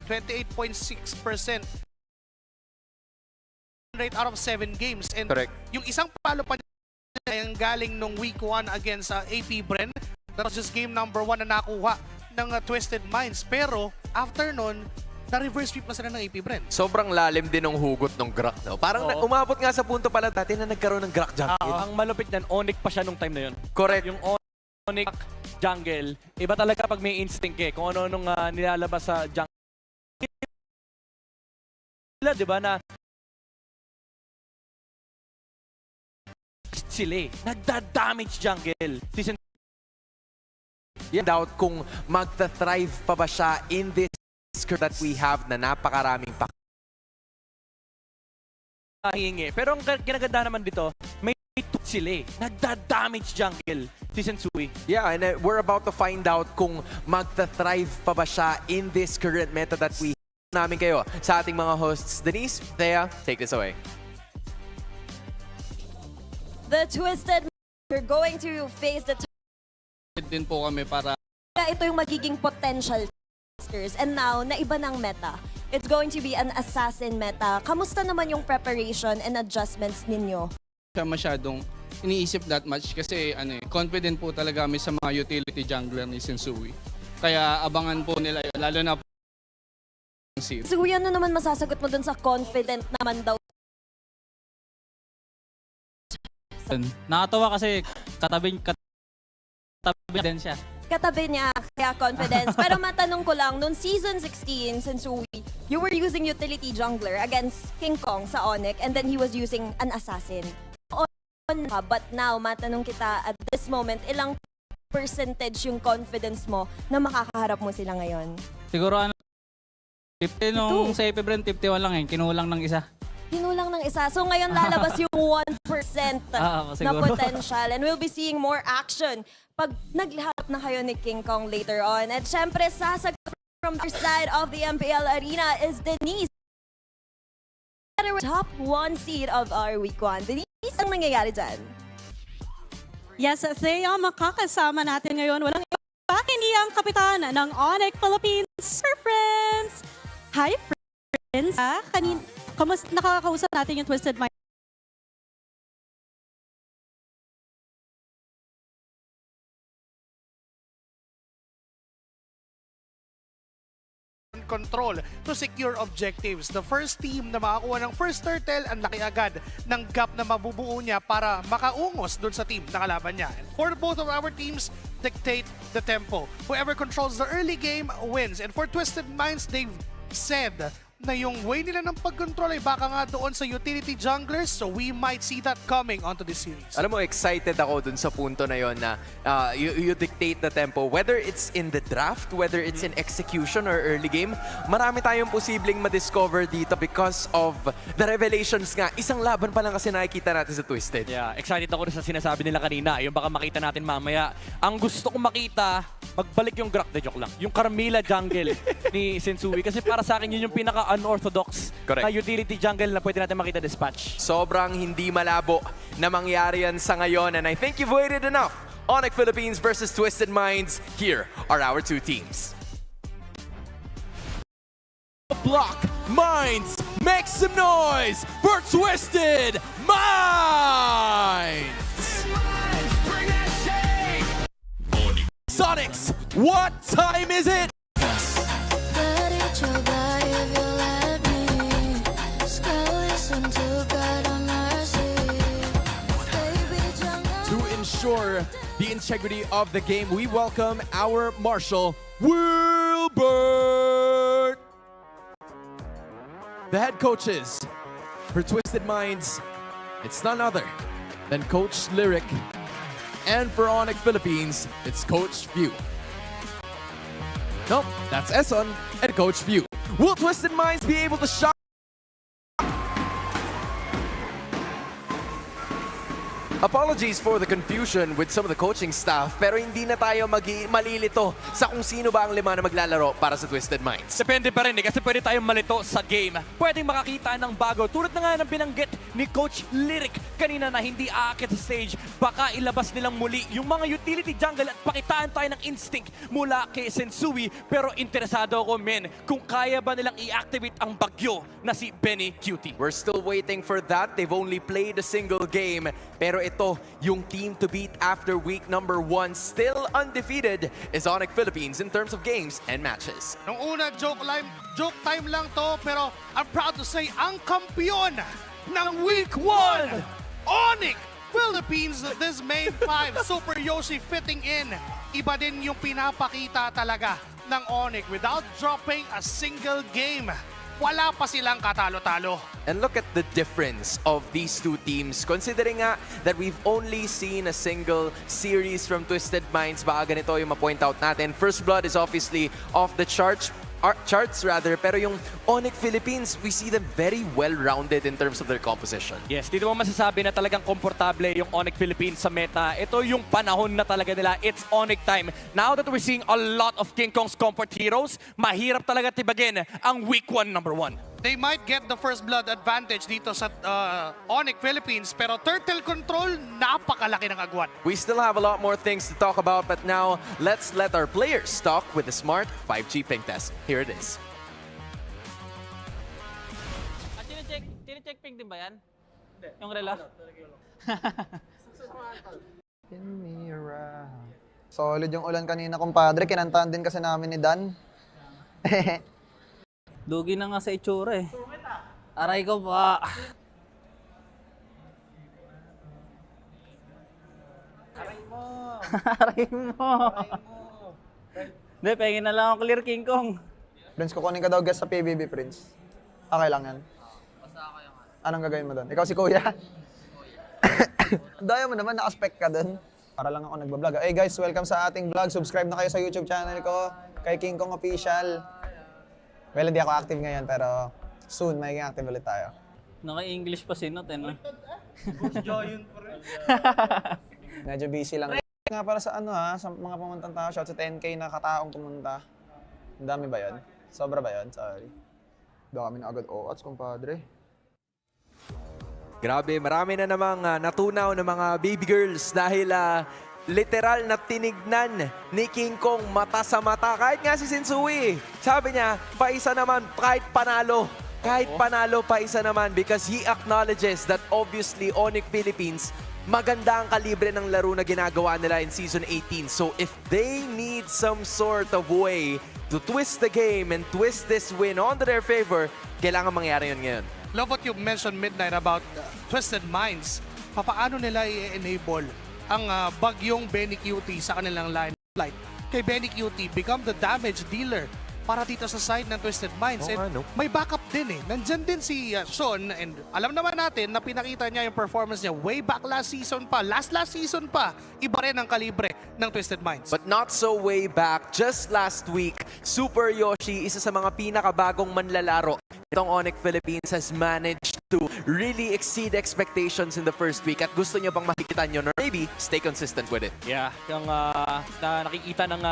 28.6% rate out of 7 games. And Correct. yung isang palo pa niya yung galing nung week 1 against AP Bren. That was just game number 1 na nakuha ng Twisted Minds. Pero after nun, na-reverse sweep na sila ng AP Bren. Sobrang lalim din ng hugot ng Grak, no? Parang umabot nga sa punto pala dati na nagkaroon ng Grak jungle. Ang malupit niyan, ONIC pa siya nung time na yun. Correct. Yung ONIC jungle, iba talaga pag may instinct eh. Kung ano nung nilalabas sa jungle. Di ba na sila eh. Nagda-damage jungle. Season Doubt kung magta-thrive pa ba siya in this curve that we have na napakaraming pahingi. Pero ang kinaganda naman dito, may sila eh. Nagda-damage jungle. Season Sui. Yeah, and we're about to find out kung magta-thrive pa ba siya in this current meta that we have namin kayo sa ating mga hosts. Denise, Thea, take this away. The Twisted, you're going to face the din po kami para ito yung magiging potential testers. And now, naiba ng meta. It's going to be an assassin meta. Kamusta naman yung preparation and adjustments ninyo? siya masyadong iniisip that much kasi confident po talaga kami sa mga utility jungler ni Sensui. Kaya abangan po nila yun, lalo na po si So, ano naman masasagot mo dun sa confident naman daw? Nakatawa kasi katabi din siya. Katabi niya, kaya confidence. Pero matanong ko lang, noong season 16, Sensui, you were using utility jungler against King Kong sa ONIC and then he was using an assassin. But now, matanong kita, at this moment, ilang percentage yung confidence mo na makakaharap mo sila ngayon? Siguro 50 nung sa AP Brand, 51 lang eh. Kinulang ng isa. Kinulang ng isa. So ngayon lalabas yung 1% na siguro. potential. And we'll be seeing more action pag naglahat na kayo ni King Kong later on. At syempre, sasagot from the side of the MPL arena is Denise. Top 1 seed of our week 1. Denise, ang nangyayari dyan? Yes, Thea, makakasama natin ngayon. Walang iba, hindi ang kapitan ng ONIC Philippines. Sir friends! Hi, friends! Kamusta nakakausap natin yung Twisted Mind? Control to secure objectives. The first team na makakuha ng first turtle ang laki agad ng gap na mabubuo niya para makaungos dun sa team na kalaban niya. And for both of our teams, dictate the tempo. Whoever controls the early game wins. And for Twisted Minds, they've said na yung way nila ng pag-control ay baka nga doon sa utility junglers, so we might see that coming onto this series. Alam mo, excited ako dun sa punto na yon na you dictate the tempo. Whether it's in the draft, whether it's in execution or early game, marami tayong posibleng ma-discover dito because of the revelations nga. Isang laban pa lang kasi nakikita natin sa Twisted. Yeah, excited ako sa sinasabi nila kanina. Yung baka makita natin mamaya. Ang gusto kong makita, magbalik yung Grak, de joke lang. Yung Carmilla jungle ni Sensui. Kasi para sa akin yun yung pinaka-unorthodox na utility jungle na pwede natin makita dispatch. Sobrang hindi malabo na mangyari yan sa ngayon. And I think you've waited enough. ONIC Philippines versus Twisted Minds. Here are our two teams. Block Minds, make some noise for Twisted Minds! Sonics, what time is it? To ensure the integrity of the game, we welcome our Marshal, Wilbert! The head coaches for Twisted Minds, it's none other than Coach Lyric. And for ONIC Philippines, it's Coach View. Nope, that's Eson and Coach View. Will Twisted Minds be able to shock? Apologies for the confusion with some of the coaching staff, pero hindi na tayo malilito sa kung sino ba ang lima na maglalaro para sa Twisted Minds. Depende pa rin kasi pwede tayong malito sa game. Pwedeng makakita ng bago. Tulad na nga ng binanggit ni Coach Lyric kanina na hindi aakit sa stage. Baka ilabas nilang muli yung mga utility jungle at pakitaan tayo ng instinct mula kay Sensui. Pero interesado ako, men, kung kaya ba nilang i-activate ang bagyo na si Benny Cutie. We're still waiting for that. They've only played a single game. Pero ito, yung team to beat after week number 1, still undefeated, is ONIC Philippines in terms of games and matches. Nung una, joke time lang to, pero I'm proud to say, ang kampiyon ng Week 1, ONIC Philippines, this May 5, Super Yoshi fitting in. Iba din yung pinapakita talaga ng ONIC without dropping a single game. Wala pa silang katalo-talo. And look at the difference of these two teams. Considering nga that we've only seen a single series from Twisted Minds, baka ganito yung ma-point out natin. First Blood is obviously off the charts, pero yung ONIC Philippines, we see them very well-rounded in terms of their composition. Yes, dito mo masasabi na talagang komportable yung ONIC Philippines sa meta. Ito yung panahon na talaga nila. It's ONIC time. Now that we're seeing a lot of King Kong's comfort heroes, mahirap talaga tibagin ang Week 1 number 1. They might get the first blood advantage dito sa ONIC Philippines, pero turtle control, napakalaki ng agwan. We still have a lot more things to talk about, but now let's let our players talk with the smart 5G ping test. Here it is. Tine-check ping din ba yan? Yung rela? Solid yung ulan kanina, kumpadre. Kinantahan din kasi namin ni Dan. Dugi na nga sa itsura eh. Aray ko pa. Aray mo. Hindi, pengin na lang ako clear King Kong. Prince, kukunin ka daw guest sa PBB, Prince. Okay lang yan. Anong gagawin mo doon? Ikaw si Kuya? Daya mo naman, naka-spec ka doon. Para lang ako nagbablog. Hey guys, welcome sa ating vlog. Subscribe na kayo sa YouTube channel ko, kay King Kong Official. Well, hindi ako active ngayon, pero soon, magiging active ulit tayo. Naka-English pa sinot eh, no? Medyo busy lang. Nga para sa ano ha, sa mga pumuntang tao, shout sa 10K na kataong pumunta. Ang dami ba yun? Sobra ba yun? Sorry. Dami na agad OATs, kumpadre. Grabe, marami na namang natunaw ng mga baby girls dahil literal na tinignan ni King Kong mata sa mata. Kahit nga si Sensui, sabi niya, paisa naman, kahit panalo. Kahit panalo, paisa naman because he acknowledges that obviously ONIC Philippines, maganda ang kalibre ng laro na ginagawa nila in Season 18. So if they need some sort of way to twist the game and twist this win onto their favor, kailangan mangyari yun ngayon. Love what you mentioned, Midnight, about Twisted Minds. Papaano nila i-enable ang bagyong Benny Cutie sa kanilang line of flight? Kay Benny Cutie, become the damage dealer para dito sa side ng Twisted Minds. And may backup din eh. Nandyan din si Sean, and alam naman natin na pinakita niya yung performance niya way back last season pa. Last season pa, iba rin ang kalibre ng Twisted Minds. But not so way back. Just last week, Super Yoshi, isa sa mga pinakabagong manlalaro itong ONIC Philippines, has managed to really exceed expectations in the first week. At gusto niyo bang makikita nyo na maybe stay consistent with it? Yeah, yung na nakikita ng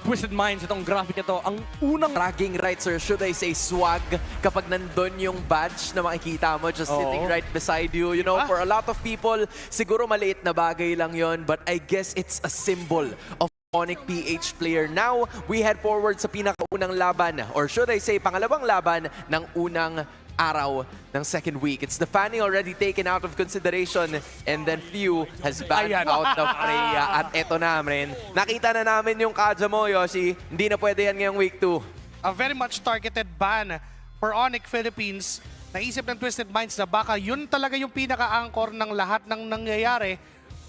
Twisted Minds, itong graphic ito, ang unang Bragging rights, or should I say swag, kapag nandun yung badge na makikita mo just sitting right beside you. You know, for a lot of people, siguro maliit na bagay lang yon, but I guess it's a symbol of ONIC PH player. Now, we head forward sa pinakaunang laban, or should I say, pangalawang laban ng unang araw ng second week. It's the Fanny already taken out of consideration, and then Few has backed out of Freya. At eto na, men. Nakita na namin yung kadya mo, Yoshi. Hindi na pwede yan ngayong week 2. A very much targeted ban for ONIC Philippines. Naisip ng Twisted Minds na baka yun talaga yung pinaka-anchor ng lahat ng nangyayari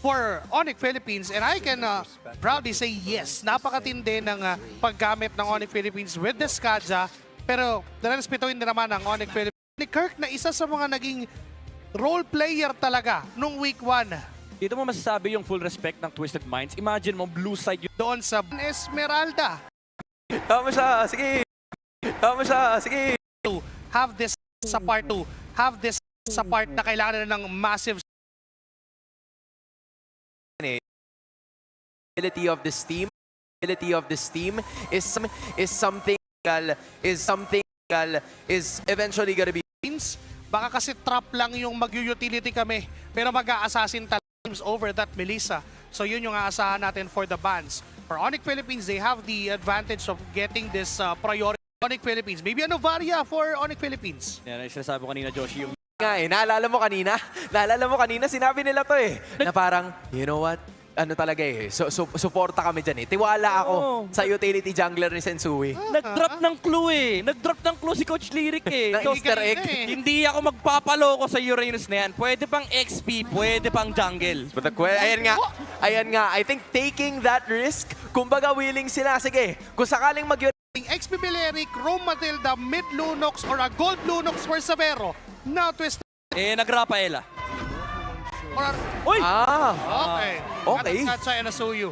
for ONIC Philippines, and I can proudly say yes, napakatindi ng paggamit ng ONIC Philippines with the Skadja, pero narespetuhin din naman ng ONIC Philippines ni Kirk na isa sa mga naging role player talaga nung week 1. dito mo masasabi yung full respect ng Twisted Minds. Imagine mo, blue side yung Doon sa Esmeralda. Tama siya, sige. Tama siya, sige. To have this sa part 2, have this sa part na kailangan na ng massive Ability of this team is something is eventually gonna be. Baka kasi trap lang yung mag-utility kami. Pero mag-a-assassin teams over that Melissa. So yun yung aasahan natin for the bans. For ONIC Philippines, they have the advantage of getting this priority. ONIC Philippines, maybe ano Varia for ONIC Philippines. Yan, yung sinasabi ko kanina, Joshi, yung Nga naalala mo kanina, sinabi nila to eh, na parang, you know what, ano talaga eh, suporta kami dyan eh. Tiwala ako sa utility jungler ni Sensui. nag-drop ng clue eh. Nag-drop ng clue si Coach Lyric eh. Na Easter egg. Hindi ako magpapaloko sa Uranus na yan. Pwede pang XP, pwede pang jungle. But ayan nga, I think taking that risk, kumbaga willing sila, sige, kung sakaling XP Beleric, Rome Matilda, mid Lunox, or a gold Lunox for Severo. Now twist. Nag-Rafaela. Uy! Okay. Okay. Katsa and Asuyu.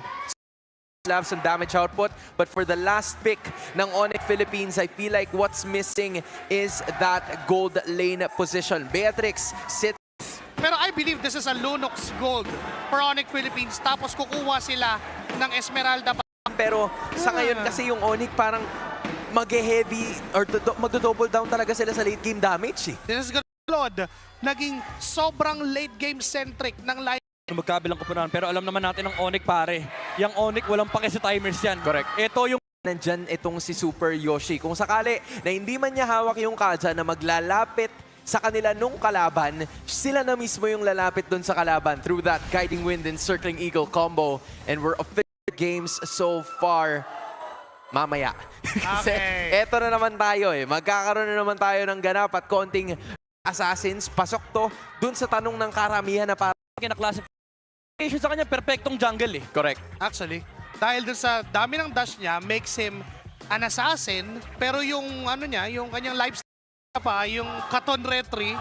Have some damage output, but for the last pick ng ONIC Philippines, I feel like what's missing is that gold lane position. Beatrix sits. Pero I believe this is a Lunox gold for ONIC Philippines. Tapos kukuha sila ng Esmeralda. Pero sa ngayon kasi yung ONIC parang mag-heavy or magdo-double down talaga sila sa late game damage eh. This is good. Naging sobrang late game centric ng line. Magkabilang kupunan, pero alam naman natin ng ONIC pare. Yung ONIC walang pake sa timers yan. Correct. Ito yung nandyan itong si Super Yoshi. Kung sakali na hindi man niya hawak yung Kaja na maglalapit sa kanila nung kalaban, sila na mismo yung lalapit doon sa kalaban through that Guiding Wind and Circling Eagle combo. And we're official games so far. Mamaya. Kasi eto na naman tayo eh. Magkakaroon na naman tayo ng ganap at konting assassins. Pasok to dun sa tanong ng karamihan na parang classification sa kanya, perfectong jungle eh. correct. Actually, dahil dun sa dami ng dash niya, makes him an assassin. Pero yung ano niya, yung kanyang lifestyle pa, yung Katon Retry.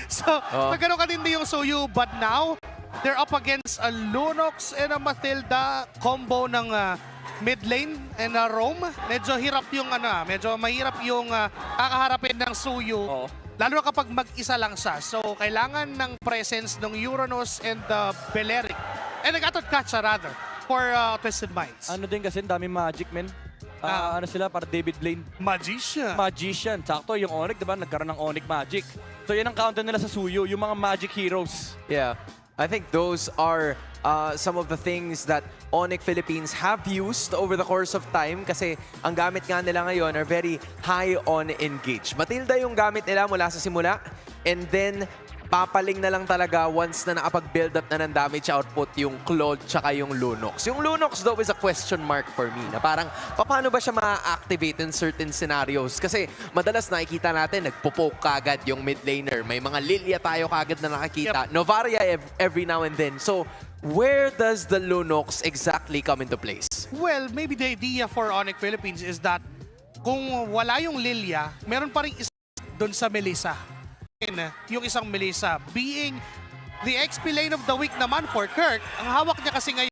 So, nagano katindi yung Soyu. But now, they're up against a Lunox and a Matilda combo ng mid lane and a Rome. Medyo hirap yung medyo mahirap yung kakaharapin ng Suyu. Lalo na kapag mag-isa lang siya. So, kailangan ng presence ng Uranus and Beleric. And Nagatot Katsa rather, for Twisted Minds. Ano din kasi, dami magic, men. Ano sila, para David Blaine. Magician. Magician. Sakto, yung ONIC, diba? Nagkaroon ng ONIC magic. So, yan ang counter nila sa Suyo, yung mga magic heroes. Yeah. I think those are some of the things that ONIC Philippines have used over the course of time kasi ang gamit nga nila ngayon are very high on engage. Matilda yung gamit nila mula sa simula and then papaling na lang talaga once na nakapag-build up na ng damage output yung Claude tsaka yung Lunox. Yung Lunox though is a question mark for me na parang paano ba siya ma-activate in certain scenarios? Kasi madalas nakikita natin nagpo-poke kagad yung mid laner. May mga Lilia tayo kagad na nakikita. Novaria every now and then. So where does the Lunox exactly come into place? Well, maybe the idea for ONIC Philippines is that kung wala yung Lilia, meron pa rin isa doon sa Melissa. Yung isang Melissa being the XP lane of the week naman for Kirk. Ang hawak niya kasi ngayon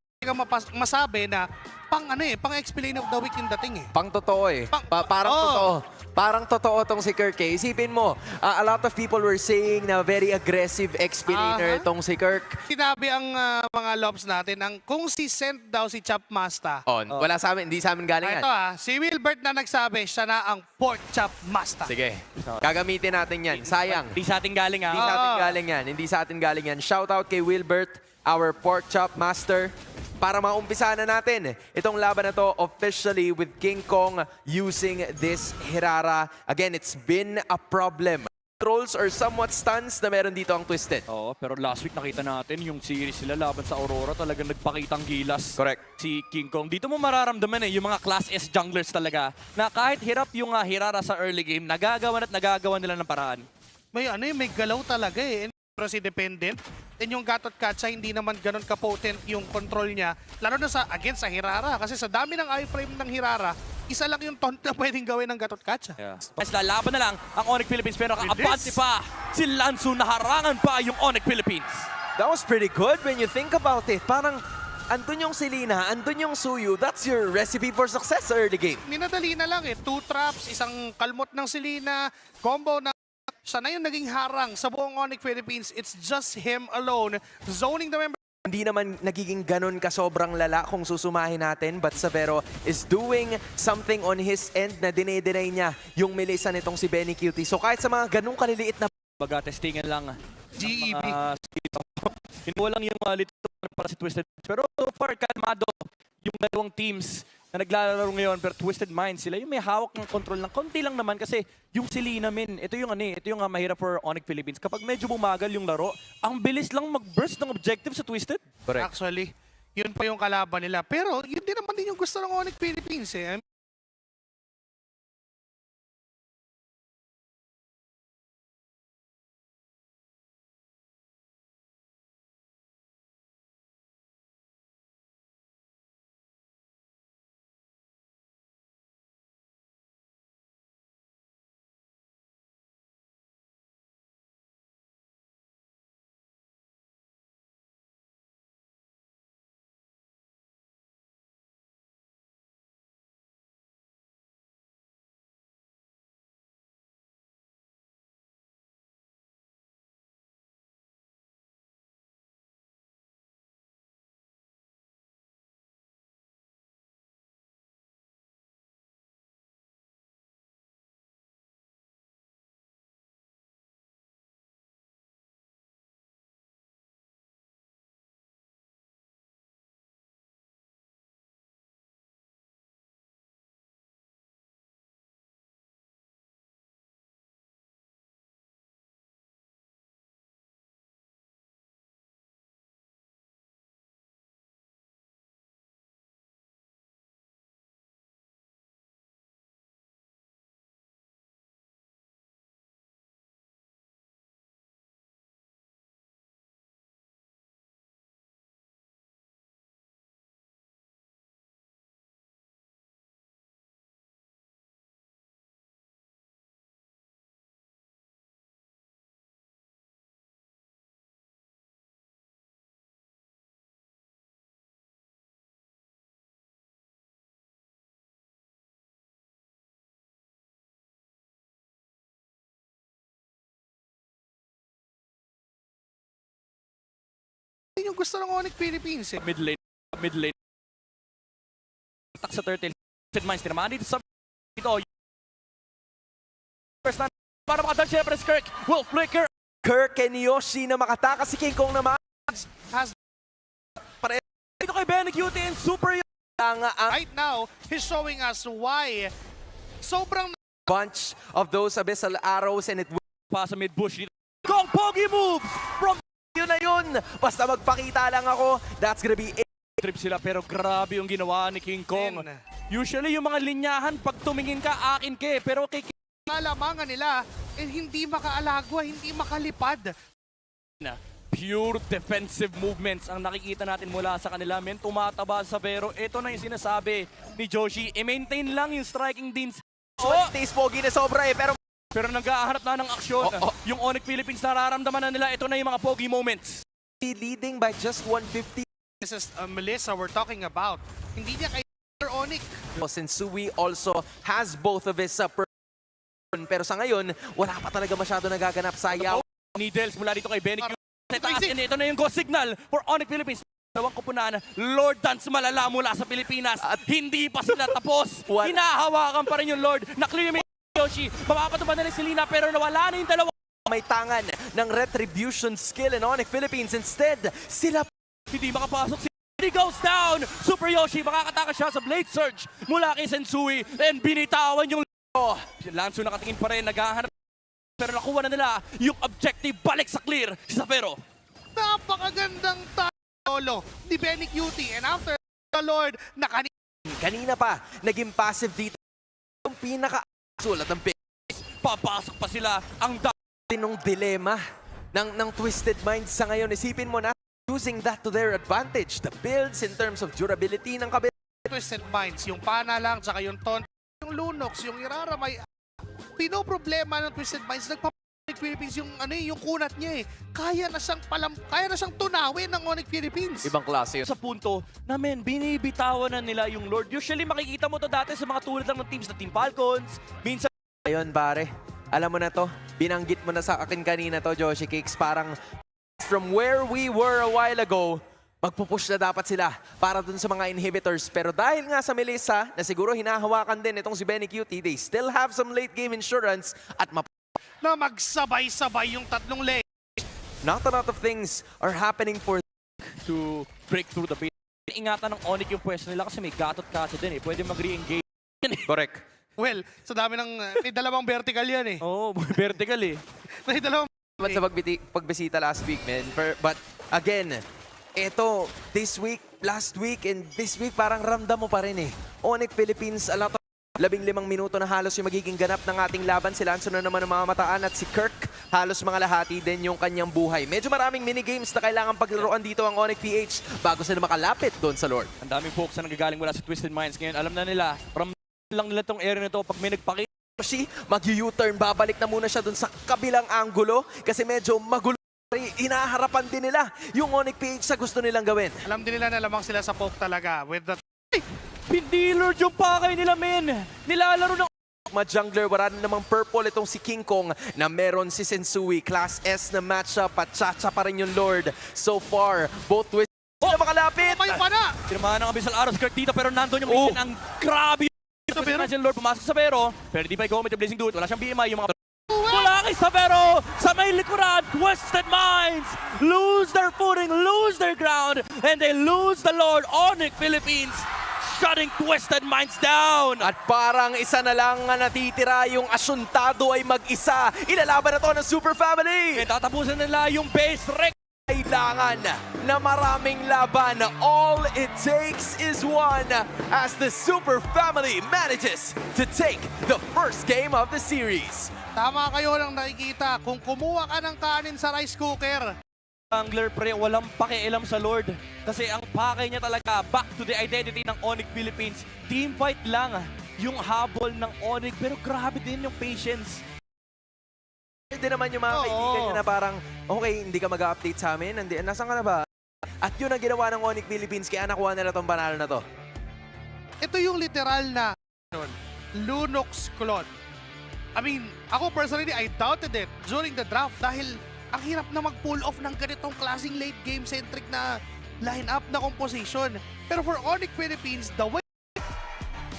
masabi na pang XP lane of the week yung dating eh. Pang totoo eh. Parang totoo. Parang totoo tong si Kirk eh. Isipin mo, a lot of people were saying na very aggressive XP laner tong si Kirk. Sinabi ang mga lobs natin, kung si Sent daw si Chop Master. Wala sa amin, hindi sa amin galing yan. Ito si Wilbert na nagsabi, siya na ang Pork Chop Master. Sige, gagamitin natin yan. Sayang. Hindi sa ating galing Hindi sa atin galing yan. Hindi sa atin galing yan. Shout out kay Wilbert, our Pork Chop Master. Para maumpisa na natin itong laban na to officially with King Kong using this Hirara. Again, it's been a problem. Trolls or somewhat stuns na meron dito ang Twisted. Pero last week nakita natin yung series nila laban sa Aurora talagang nagpakitang gilas. Correct. Si King Kong. Dito mo mararamdaman yung mga Class S junglers talaga na kahit hirap yung Hirara sa early game, nagagawan nila ng paraan. May galaw talaga eh. Pero si dependent, and yung Gatot Katsa hindi naman ganun ka-potent yung control niya. Lalo na against sa Hirara. Kasi sa dami ng iframe ng Hirara, isa lang yung taunt na pwedeng gawin ng Gatot Katsa. Mas lalaban na lang ang ONIC Philippines pero kakabante pa si Lansu, naharangan pa yung ONIC Philippines. That was pretty good when you think about it. Parang andun yung Selena, andun yung Suyu. That's your recipe for success sa early game. Minadali na lang eh. 2 traps, isang kalmot ng Selena, combo na siya na yung naging harang sa buong ONIC Philippines. It's just him alone zoning the member Hindi naman nagiging ganun ka sobrang lala kung susumahin natin, but Savero is doing something on his end na dinedeny niya yung Melissa nitong si Benny Cutie. So kahit sa mga ganung kaliliit na Baga, testingan lang. GEB. Kinuha lang yung little para si Twisted. Pero so far, kalmado yung dalawang teams na naglalaro ngayon. Pero Twisted Minds sila, yung may hawak ng control ng konti lang naman kasi yung Selena min, ito yung mahirap for ONIC Philippines. Kapag medyo bumagal yung laro, ang bilis lang mag-burst ng objective sa Twisted. correct. Actually, yun pa yung kalaban nila. Pero yun din naman din yung gusto ng ONIC Philippines eh. Yun yung gusto ng ONIC Philippines eh. Mid lane. Tak sa turtle. Twisted Minds, tinamaan dito sa ito. First time, para makadal syempre si Kirk. Will flicker. Kirk and Yoshi na makatakas si King Kong naman. Has Dito kay Benny Cutie and Super right now, he's showing us why sobrang bunch of those abyssal arrows and it will pa sa mid-bush. Kong Pogi moves from yun na yun. Basta magpakita lang ako, that's gonna be it. trip sila pero grabe yung ginawa ni King Kong. Usually yung mga linyahan pag tumingin ka akin ke pero kay kalamangan nila eh, hindi makaalagwa, hindi makalipad. na pure defensive movements ang nakikita natin mula sa kanila. Men, tumataba sa pero ito na yung sinasabi ni Joshi. I-maintain lang yung striking din. Taste pogi na sobra eh, pero nag-aaharap na ng aksyon. Yung ONIC Philippines nararamdaman na nila. Ito na yung mga pogi moments. leading by just 150. This is Melissa we're talking about. Hindi niya kay ONIC. Since Sui also has both of his pero sa ngayon, wala pa talaga masyado nagaganap sa yaw. Needles mula dito kay Benny. Ito na yung go signal for ONIC Philippines. Dalawang kupunan, Lord Dance malala mula sa Pilipinas. At hindi pa sila tapos. Hinahawakan pa rin yung Lord. Na-clear yung Yoshi. Makakatubad na rin si Lina pero nawala na yung dalawa. May tangan ng retribution skill in ONIC Philippines. Instead, sila hindi makapasok si he goes down. Super Yoshi makakatakas siya sa Blade Surge mula kay Sensui. And binitawan yung Lanzo nakatingin pa rin. Naghahanap pero nakuha na nila yung objective. Balik sa clear si Savero. Napakagandang talo ni Benny Cutie. And after the Lord na kanina pa naging passive dito. Yung pinaka-sulat ng papasok pa sila ang ng dilema ng Twisted Minds sa ngayon. Isipin mo na, using that to their advantage. The builds in terms of durability ng kabila. Twisted Minds, yung pana lang, tsaka yung taunt, yung Lunox, yung Irara, may pinoproblema ng Twisted Minds. Nagpapanik Philippines yung yung kunat niya eh. Kaya na siyang tunawin ng ONIC Philippines. Ibang klase yun. sa punto na binibitawan na nila yung Lord. Usually makikita mo to dati sa mga tulad lang ng teams na Team Falcons. Minsan Ayun, pare. Alam mo na to. Binanggit mo na sa akin kanina to, Joshi Cakes. Parang from where we were a while ago, magpupush na dapat sila para dun sa mga inhibitors. Pero dahil nga sa Melissa, na siguro hinahawakan din itong si Benny Cutie, they still have some late game insurance at Na magsabay-sabay yung tatlong lane. not a lot of things are happening for To break through the base. Ingatan ng ONIC yung pwesto nila kasi may gatot-kato din eh. Pwede mag-re-engage. correct. Well, sa dami ng... May dalawang vertical yan eh. Oo, vertical eh. May dalawang... But sa pagbisita last week, man. But again, eto, this week, last week, and this week, parang ramdam mo pa rin eh. ONIC Philippines, a lot of 15 minuto na halos yung magiging ganap ng ating laban. Si Lanzo na naman ang mamataan at si Kirk, halos mga lahati din yung kanyang buhay. Medyo maraming minigames na kailangan paglaruan dito ang ONIC PH bago sila makalapit doon sa Lord. Ang daming folks na nagagaling mula sa Twisted Minds ngayon. Alam na nila, from lang nila tong area na to pag may nagpakita. Mag-U-turn, babalik na muna siya doon sa kabilang angulo kasi medyo magulo. Hinaharapan din nila yung ONIC PH sa gusto nilang gawin. Alam din nila na lamang sila sa poke talaga. With the... Pindilord yung pakay nila, men! Nilalaro ng Jungler, wala na namang purple itong si King Kong na meron si Sensui. Class S na matchup at chacha pa rin yung Lord. So far, both twists na makalapit. Kayo pa na! Tinamaan ng Abyssal Arrows, Kirk dito, pero nandun yung minion. Ang grabe yung Pero- si Lord pumasok sa Vero, pero di pa ikaw with the Blazing Dude. Wala siyang BMI, yung mga mula kay Savero sa may likuran. Twisted Minds lose their footing, lose their ground, and they lose the Lord. ONIC Philippines shutting Twisted Minds down. At parang isa na lang nga natitira, yung asuntado ay mag-isa. Ilalaban na to ng Super Family. Kaya tatapusan nila yung base wreck. Kailangan na maraming laban. All it takes is one as the Super Family manages to take the first game of the series. Tama kayo lang nakikita. Kung kumuha ka ng kanin sa rice cooker, Jungler pre, walang pakialam sa Lord. Kasi ang pakay niya talaga, back to the identity ng ONIC Philippines. Team fight lang yung habol ng ONIC, pero grabe din yung patience. Hindi naman yung mga kaibigan niya na parang, okay, hindi ka mag-update sa amin. Nasaan ka na ba? At yun ang ginawa ng ONIC Philippines, kaya nakuha nila tong panalo na to. ito yung literal na Lunox clone. I mean, ako personally, I doubted it during the draft dahil ang hirap na mag-pull off ng ganitong klaseng late game-centric na line-up na composition. Pero for ONIC Philippines, the way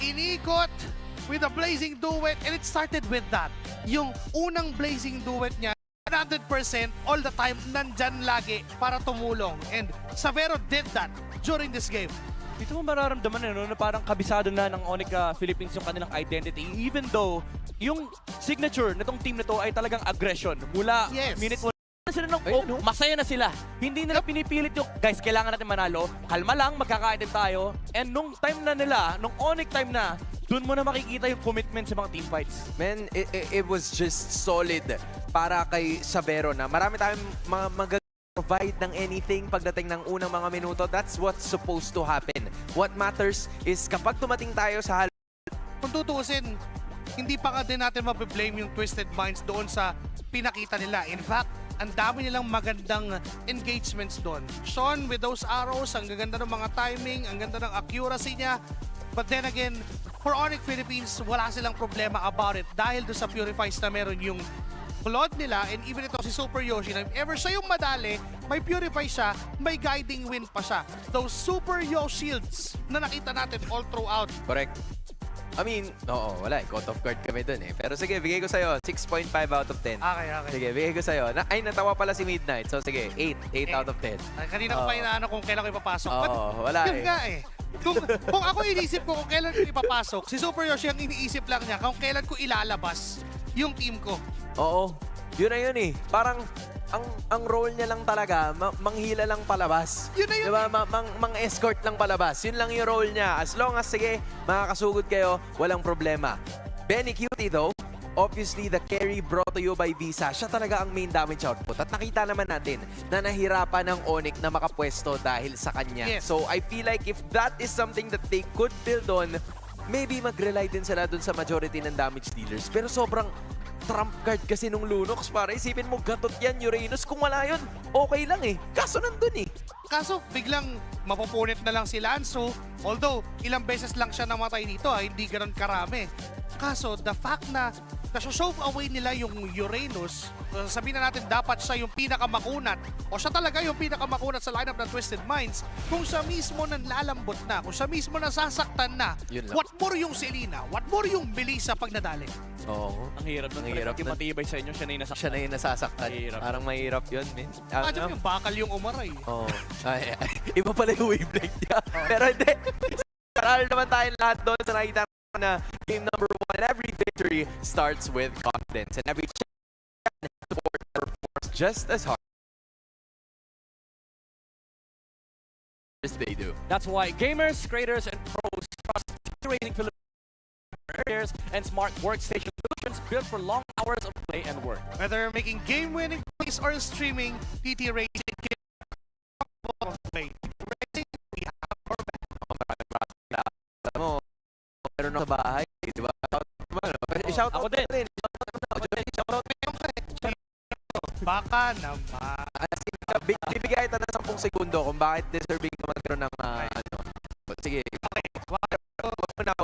inikot with a blazing duet, and it started with that. Yung unang blazing duet niya, 100% all the time, nandyan lagi para tumulong. And Savero did that during this game. Dito mo mararamdaman na parang kabisado na ng ONIC Philippines yung kanilang identity. Even though, yung signature na tong team na to ay talagang aggression. Mula Yes. minute 1 sila ng poke, masaya na sila. Hindi nila pinipilit yung, guys, kailangan natin manalo. Kalma lang, magkaka-item tayo. And nung time na nila, nung ONIC time na, dun mo na makikita yung commitment sa mga team fights. Man, it was just solid para kay Savero na marami tayong mga provide ng anything pagdating ng unang mga minuto. That's what's supposed to happen. What matters is kapag tumating tayo sa Kung tutuusin, hindi pa nga din natin mabiblame yung Twisted Minds doon sa pinakita nila. In fact, ang dami nilang magandang engagements doon. Sean with those arrows, ang gaganda ng mga timing, ang ganda ng accuracy niya. But then again, for ONIC Philippines, wala silang problema about it dahil doon sa Purifies na meron yung Claude nila, and even ito si Super Yoshi, na if ever siya yung madali, may Purify siya, may Guiding Wind pa siya. Those Super Yoshi shields na nakita natin all throughout. correct. I mean, oo, wala eh. Caught off guard kami dun eh. Pero sige, bigay ko sa'yo. 6.5 out of 10. Okay. Sige, bigay ko sa'yo. Ay, natawa pala si Midnight. So sige, 8 out of 10. Ay, kanina ko pa inaano kung kailan ko ipapasok. But, Oo, wala yun eh. nga eh. Kung ako inisip ko kung kailan ko ipapasok, si Super Yoshi ang iniisip lang niya kung kailan ko ilalabas yung team ko. Oo, yun na yun eh. Parang, ang role niya lang talaga, manghila lang palabas. Yun na yun Diba? Mang-escort lang palabas. Yun lang yung role niya. As long as, sige, makakasugod kayo, walang problema. Benny Cutie though, obviously the carry brought to you by Visa, siya talaga ang main damage output. At nakita naman natin na nahirapan ng ONIC na makapwesto dahil sa kanya. Yes. So I feel like if that is something that they could build on, maybe mag-rely din sila dun sa majority ng damage dealers. Pero sobrang trump card kasi nung Lunox, para isipin mo, gatot yan, Uranus. Kung wala yun, okay lang eh. Kaso nandun eh. Kaso biglang mapupunit na lang si Lanzo. Although ilang beses lang siya namatay dito, hindi ganun karami. Kaso the fact na nasa-shove away nila yung Uranus, sabihin na natin dapat siya yung pinakamakunat o siya talaga yung pinakamakunat sa lineup ng Twisted Minds. Kung siya mismo nanlalambot na, kung siya mismo nasasaktan na, Yun lang. what more yung Selena, what more yung Melissa pag nadali? Oo. Ang hirap nun. Ang hirap Yung nun. matibay sa inyo, siya na yung nasaktan. Siya na yung nasasaktan. Mahirap. Parang mahirap yun, men. Imagine mo yung bakal yung umaray. Oo. Iba pala yung wavelength niya. Pero hindi. Paral naman tayo lahat doon sa nakita ko na game number 1. And every victory starts with confidence. And every champion has to work their force just as hard as they do. That's why gamers, creators, and pros trust rating Philippines and smart workstation solutions built for long hours of play and work. Whether making game-winning plays or streaming, PT Racing can play. Racing, we have our back. Alam mo, meron ako sa bahay, di ba? Shout out Ako din. Baka naman. Bibigay ito ng 10 segundo kung bakit deserving ka magkaroon ng ano. Sige. Wag muna.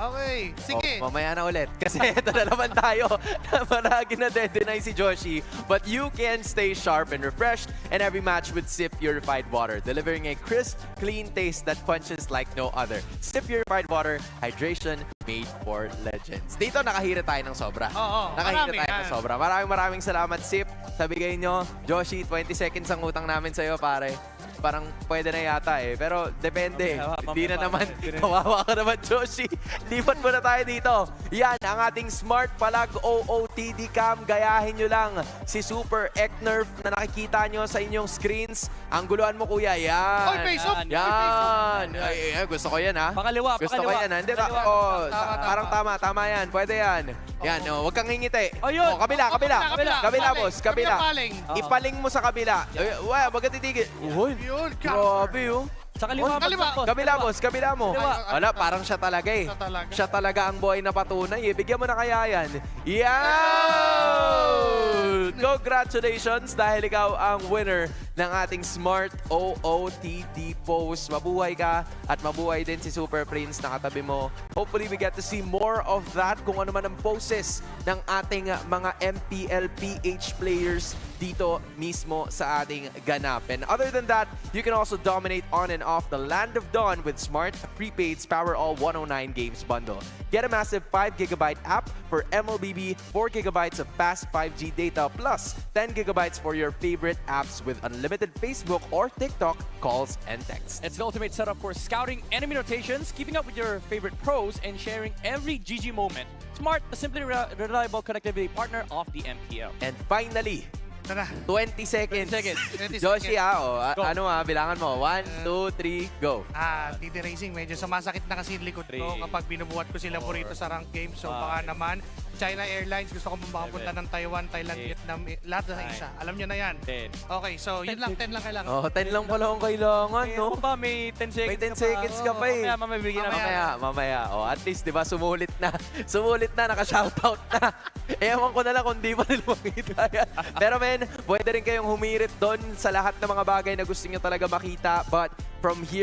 Okay, sige. Mamaya na ulit. Kasi ito na naman tayo na maragi na de-deny si Joshi. But you can stay sharp and refreshed in every match with Sip Purified Water, delivering a crisp, clean taste that punches like no other. Sip Purified Water, hydration made for legends. Dito nakahira tayo ng sobra. Oo, Nakahira marami tayo yan. ng sobra. Maraming salamat, Sip. Sa bigay nyo, Joshi, 20 seconds ang utang namin sa'yo, pare. Parang pwede na yata eh. Pero depende. Hindi na naman. Kawawa ka naman, Joshi. Lipat muna tayo dito. Yan, ang ating Smart Palag OOTD Cam. Gayahin nyo lang si Super Eknerf na nakikita nyo sa inyong screens. Ang guluhan mo, kuya. Yan. Oy, face up! Yan. Ay, gusto ko yan, ha? Pakaliwa, Gusto ko pakaliwa. yan, ha? Hindi, Pakaliwa. parang tama yan. Pwede yan. Yan, huwag kang ngingiti. Ayun. Kabila. Kabila, boss. Kabila. Paling. Ipaling mo sa kabila. Wag ka titigil. Uy, Yun, grabe, oh. Sa kaliwa, Kaliwa. boss. Kabila, boss. Kabila mo. Kaliwa. Wala, parang siya talaga eh. Siya talaga. Siya talaga ang buhay na patunay eh. Bigyan mo na kaya yan. Yan! Congratulations dahil ikaw ang winner ng ating Smart OOTD post. Mabuhay ka at mabuhay din si Super Prince na katabi mo. Hopefully, we get to see more of that kung ano man ang poses ng ating mga MPL PH players dito mismo sa ating ganap. And other than that, you can also dominate on and off the Land of Dawn with Smart Prepaid's Power All 109 Games Bundle. Get a massive 5GB app for MLBB, 4GB of fast 5G data, plus 10GB for your favorite apps with unlimited Facebook or TikTok calls and texts. It's the ultimate setup for scouting enemy rotations, keeping up with your favorite pros, and sharing every GG moment. Smart, a simply reliable connectivity partner of the MPL. And finally, Tara. 20 seconds. 20 Joshi, seconds. Go. ano bilangan mo? 1, 2, 3, go. TD Racing, medyo sumasakit na kasi yung likod ko kapag binubuhat ko sila po rito sa rank game. So baka naman, China Airlines, gusto ko mapunta ng Taiwan, Thailand, Vietnam, lahat na isa. Alam nyo na yan. 10. Okay, so yun lang, 10 lang kailangan. Oh, 10 lang pala ang kailangan, no? Ano ba? May 10 seconds May 10 seconds ka pa eh. Mamaya bibigyan namin. Mamaya. Oh, at least, di ba, sumulit na. Sumulit na, naka-shoutout na. Ewan ko na lang kung di pa nila makita yan. Pero men, pwede rin kayong humirit doon sa lahat ng mga bagay na gusto nyo talaga makita. But from here,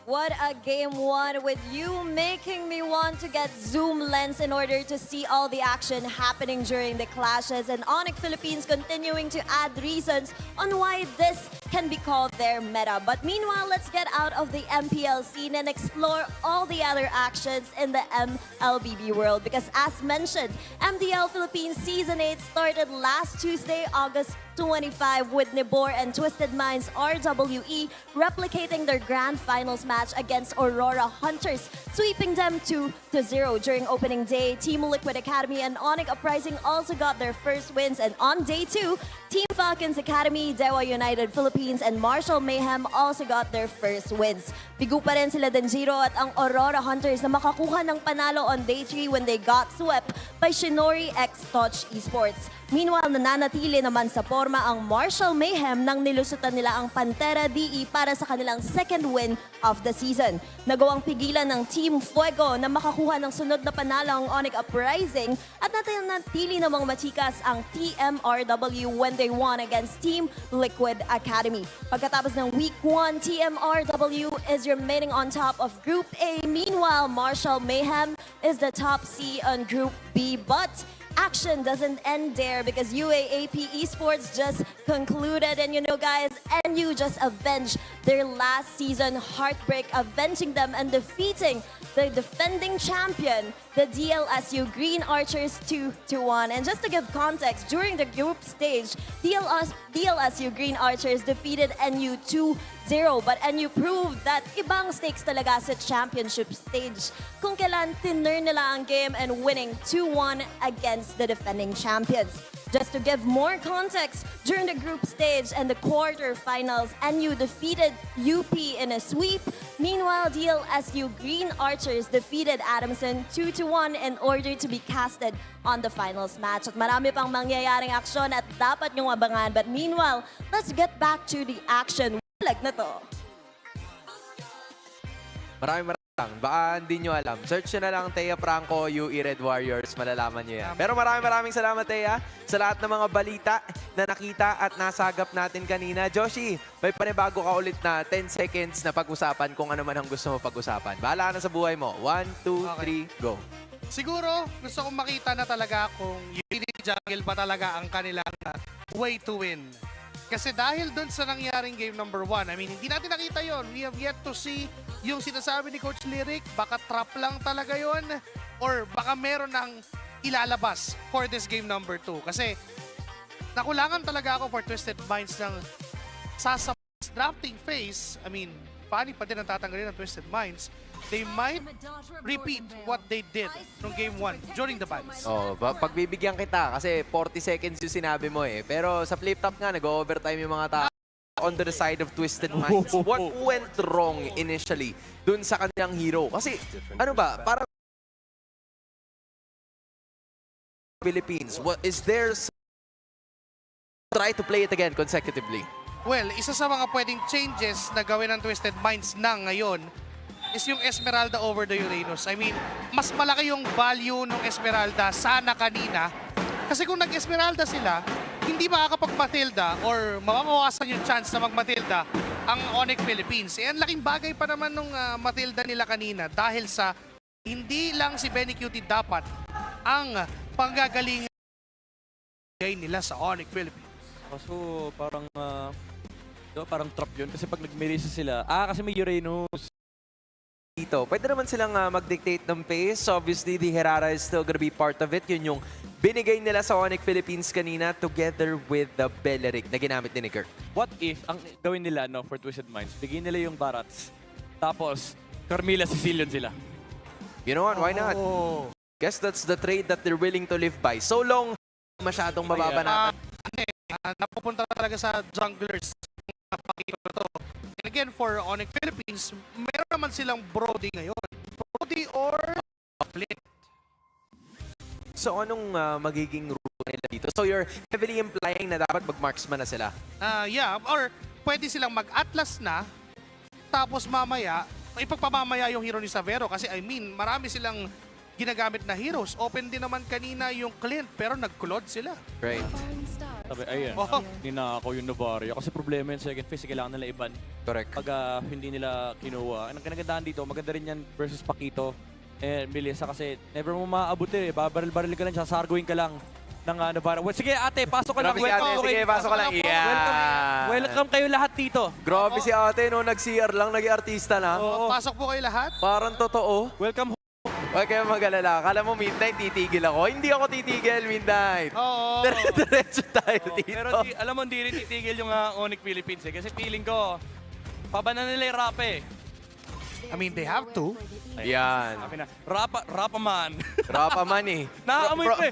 What a game one with you making me want to get zoom lens in order to see all the action happening during the clashes, and ONIC Philippines continuing to add reasons on why this can be called their meta. But meanwhile, let's get out of the MPL scene and explore all the other actions in the MLBB world, because as mentioned, MDL Philippines Season 8 started last Tuesday, August 25 with Nibor and Twisted Minds RWE replicating their grand finals match against Aurora Hunters, sweeping them 2-0 during opening day. Team Liquid Academy and ONIC Uprising also got their first wins, and on day 2, Team Falcons Academy, Dewa United Philippines, and Marshall Mayhem also got their first wins. Bigo pa rin sila Denjiro at ang Aurora Hunters na makakuha ng panalo on day 3 when they got swept by Shinori X Touch Esports. Meanwhile, nananatili naman sa forma ang Marshall Mayhem nang nilusutan nila ang Pantera DE para sa kanilang second win of the season. Nagawang pigilan ng Team Fuego na makakuha ng sunod na panalo ang ONIC Uprising at nananatili namang machikas ang TMRW when they won against Team Liquid Academy. Pagkatapos ng Week 1, TMRW is remaining on top of Group A. Meanwhile, Marshall Mayhem is the top C on Group B, but action doesn't end there because UAAP Esports just concluded, and you know guys, NU just avenged their last season heartbreak, avenging them and defeating the defending champion, the DLSU Green Archers 2-1. And just to give context, during the group stage, DLSU Green Archers defeated NU 2-0, but NU proved that ibang stakes talaga sa championship stage kung kailan tinurn nila ang game and winning 2-1 against the defending champions. Just to give more context, during the group stage and the quarterfinals, NU defeated UP in a sweep. Meanwhile, DLSU Green Archers defeated Adamson 2-1 in order to be casted on the finals match. At marami pang mangyayaring aksyon at dapat nyong abangan. But meanwhile, let's get back to the action. Lag na to. Maraming lang. Baka hindi nyo alam. Search nyo na lang Thea Franco, UE Red Warriors. Malalaman nyo yan. Pero maraming salamat, Thea, sa lahat ng mga balita na nakita at nasagap natin kanina. Joshi, may panibago ka ulit na 10 seconds na pag-usapan kung ano man ang gusto mo pag-usapan. Bahala na sa buhay mo. 1, 2, 3, go. Siguro, gusto kong makita na talaga kung Unity Jungle ba talaga ang kanilang way to win. Kasi dahil dun sa nangyaring game number 1, I mean, hindi natin nakita yon. We have yet to see yung sinasabi ni Coach Lyric. Baka trap lang talaga yon or baka meron ng ilalabas for this game number 2. Kasi nakulangan talaga ako for Twisted Minds ng sa drafting phase. I mean, paano pa din ang tatanggalin ng Twisted Minds? They might repeat what they did nung game 1 during the bans. Oh, pagbibigyan kita kasi 40 seconds yung sinabi mo eh. Pero sa flip top nga, nag-overtime yung mga tao on the side of Twisted Minds. What went wrong initially dun sa kanilang hero? Kasi ano ba, parang Philippines, is there try to play it again consecutively? Well, isa sa mga pwedeng changes na gawin ng Twisted Minds na ngayon is yung Esmeralda over the Uranus. I mean, mas malaki yung value ng Esmeralda sana kanina. Kasi kung nag-Esmeralda sila, hindi makakapag-Matilda or mababawasan yung chance na mag-Matilda ang ONIC Philippines. Eh, ang laking bagay pa naman nung Matilda nila kanina dahil sa hindi lang si Benny Cutie dapat ang panggagalingan nila sa ONIC Philippines. So, parang trap yun kasi pag nag-Merisa sila, kasi may Uranus. Dito, pwede naman silang mag-dictate ng pace. Obviously, the Herrera is still gonna be part of it. Yun yung binigay nila sa ONIC Philippines kanina together with the Belleric na ginamit ni Kirk. What if, ang gawin nila for Twisted Minds, bigyan nila yung Barats, tapos Carmilla Sicilian sila. You know what? Why not? Oh. Guess that's the trade that they're willing to live by. So long, masyadong mababa natin. Napupunta talaga sa junglers. Napakita to. And again, for ONIC Philippines, meron naman silang Brody ngayon. Brody or Flint. So anong magiging rule nila dito? So you're heavily implying na dapat mag-marksman na sila? Yeah, or pwede silang mag-atlas na, tapos mamaya, ipagpamamaya yung hero ni Savero. Kasi I mean, marami silang ginagamit na heroes. Open din naman kanina yung Clint, pero nag-Claude sila. Right. Sabi, ayan, hindi na ako yung Novaria. Kasi problema yung second phase, kailangan nila iban. Correct. Pag hindi nila kinuha. Ang kinagandaan dito, maganda rin yan versus Paquito. Melissa kasi never mo maaabot eh. Babaril-baril ka lang, sasarguin ka lang ng Novaria. Well, sige ate, pasok ka lang. Grabe si ate, sige, pasok ka lang. Yeah. Welcome kayo lahat dito. Grabe si ate, no? Nag-CR lang, nag-artista na. Pasok po kayo lahat. Parang totoo. Welcome Huwag kayong mag-alala. Kala mo Midnight, titigil ako. Hindi ako titigil, Midnight. Oo. Diretso tayo dito. Pero alam mo, hindi rin titigil yung ONIC Philippines eh. Kasi feeling ko, pabanan nila yung rap eh. I mean, they have to. Yan. Sabi na, rapa man. Rapa man eh. Naamoy ko eh.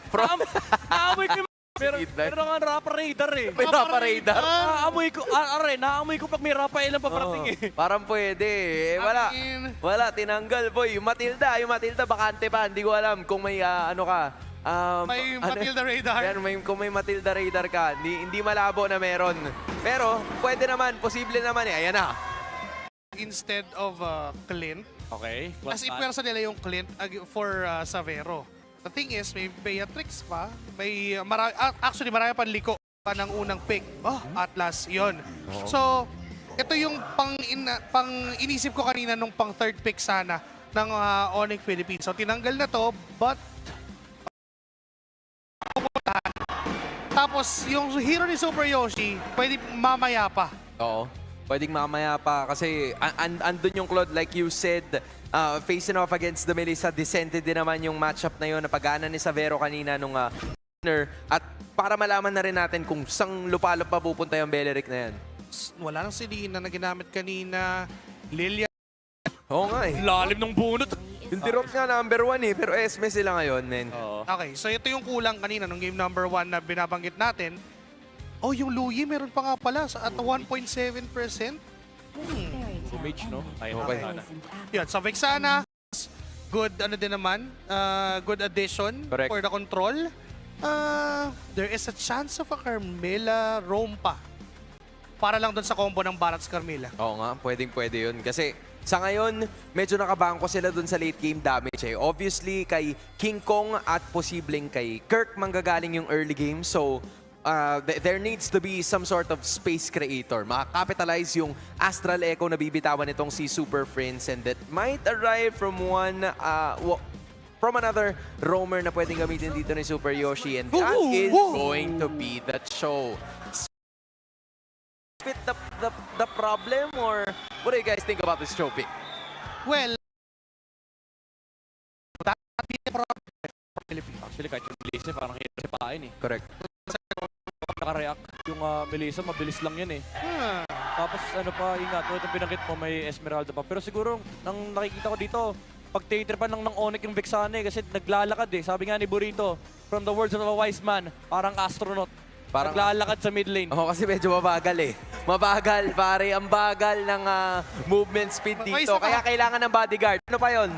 Naamoy ko yung Midnight. Pero nga rapa radar eh. May Rapa Radar. Naamoy ko pag may rapa ilang paparating eh. Parang pwede eh. Wala. Wala, tinanggal boy. Yung Matilda, bakante pa. Hindi ko alam kung may ano ka. May Matilda Radar. Yan, kung may Matilda Radar ka, hindi malabo na meron. Pero, pwede naman, posible naman eh. Ayan na. Instead of Clint, Okay. as ipwersa nila yung Clint for Savero. The thing is, may Beatrix pa. May actually, marami pa liko pa ng unang pick. Oh, Atlas, yon. So, ito yung pang inisip ko kanina nung pang third pick sana ng ONIC Philippines. So, tinanggal na to, but tapos, yung hero ni Super Yoshi, pwede mamaya pa. Oo. Pwedeng mamaya pa kasi andun yung Claude, like you said, facing off against the Melissa, dissented din naman yung matchup na yun, napagana ni Savero kanina nung winner. At para malaman na rin natin kung sang lupalop pa pupunta yung Beleric na yan. Wala nang Selena na ginamit kanina. Lilia. Oo nga eh. Lalim ng bunot. Yung Dirot nga number 1 eh, pero Esme sila ngayon, men. Okay, so ito yung kulang kanina nung game number 1 na binabanggit natin. Oh, yung Luyi meron pa nga pala at 1.7%. Mage, no? Ay, Okay. sana. Yan, sa Vexana, good ano din naman, good addition Correct. for the control. There is a chance of a Carmilla roam pa. Para lang doon sa combo ng Barats Carmilla. Oo nga, pwede yun. Kasi sa ngayon, medyo nakabangko sila dun sa late game damage eh. Obviously, kay King Kong at posibleng kay Kirk manggagaling yung early game. So, there needs to be some sort of space creator. Makakapitalize yung Astral Echo na bibitawan itong si Super Friends, and that might arrive from another roamer na pwedeng gamitin dito ni Super Yoshi, and that is going to be the show. Fit the problem, or what do you guys think about this show pick? Well, that be a problem for Philippines. Actually, kahit yung Melissa, parang hirap si Pain eh. Correct. Naka-react yung Melissa, mabilis lang yan eh. Tapos ano pa, ingat, tulad ng binanggit mo, may Esmeralda pa. Pero siguro, nang nakikita ko dito, pag titripan lang ng ONIC yung Vexana eh, kasi naglalakad eh. Sabi nga ni Burrito, from the words of a wise man, parang astronaut. Naglalakad sa mid lane. Oo, kasi medyo mabagal eh. Mabagal, pare. Ang bagal ng movement speed dito. Kaya kailangan ng bodyguard. Ano pa yon?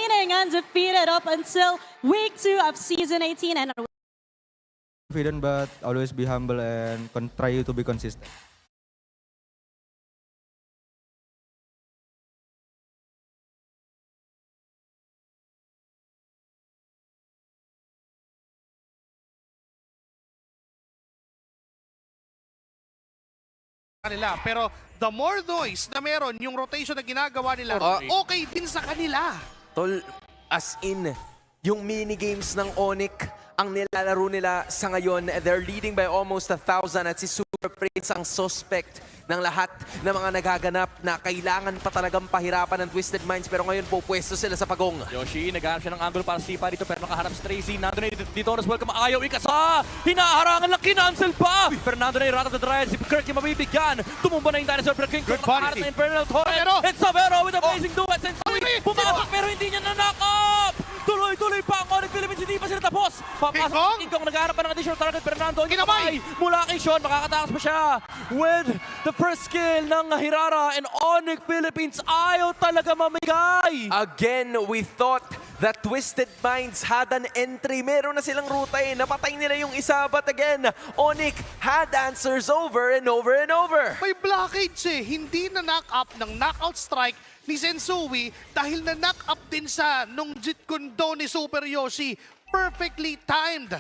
remaining undefeated up until week 2 of Season 18. And Confident, but always be humble and try to be consistent. Kanila. Pero the more noise na meron, yung rotation na ginagawa nila, okay din sa kanila. Tol, as in, yung mini-games ng ONIC, ang nilalaro nila sa ngayon, they're leading by almost 1,000 at si Super Prince ang suspect ng lahat ng mga nagaganap na kailangan pa talagang pahirapan ng Twisted Minds pero ngayon po pwesto sila sa pagong. Yoshi, naghahanap siya ng angle para sipa dito pero nakaharap si Tracy. Nando na dito as welcome. Ayaw ikasa! Hinaharangan lang, kinancel pa! Fernando na yung Rat of the Dryad. Si Kirk yung mabibigyan. Tumumba na yung Dinosaur pero King Kong nakaharap na Infernal Torrent. And Savero with a blazing duet. And pumasok pero hindi niya na-knock up! Tuloy-tuloy pa ang ONIC Philippines. Hindi pa sila tapos. Papasok si King Kong. Naghahanap pa ng additional target. Fernando kinamay. Mula kay Sean. Makakatakas pa siya. With the first kill ng Hirara and ONIC Philippines. Ayaw talaga mamigay. Again, we thought that Twisted Minds had an entry. Meron na silang ruta eh. Napatay nila yung isa. But again, ONIC had answers over and over and over. May blockage eh. Hindi na knock up ng knockout strike ni Sensui dahil na-knock up din siya nung Jeet Kune Do ni Super Yoshi. Perfectly timed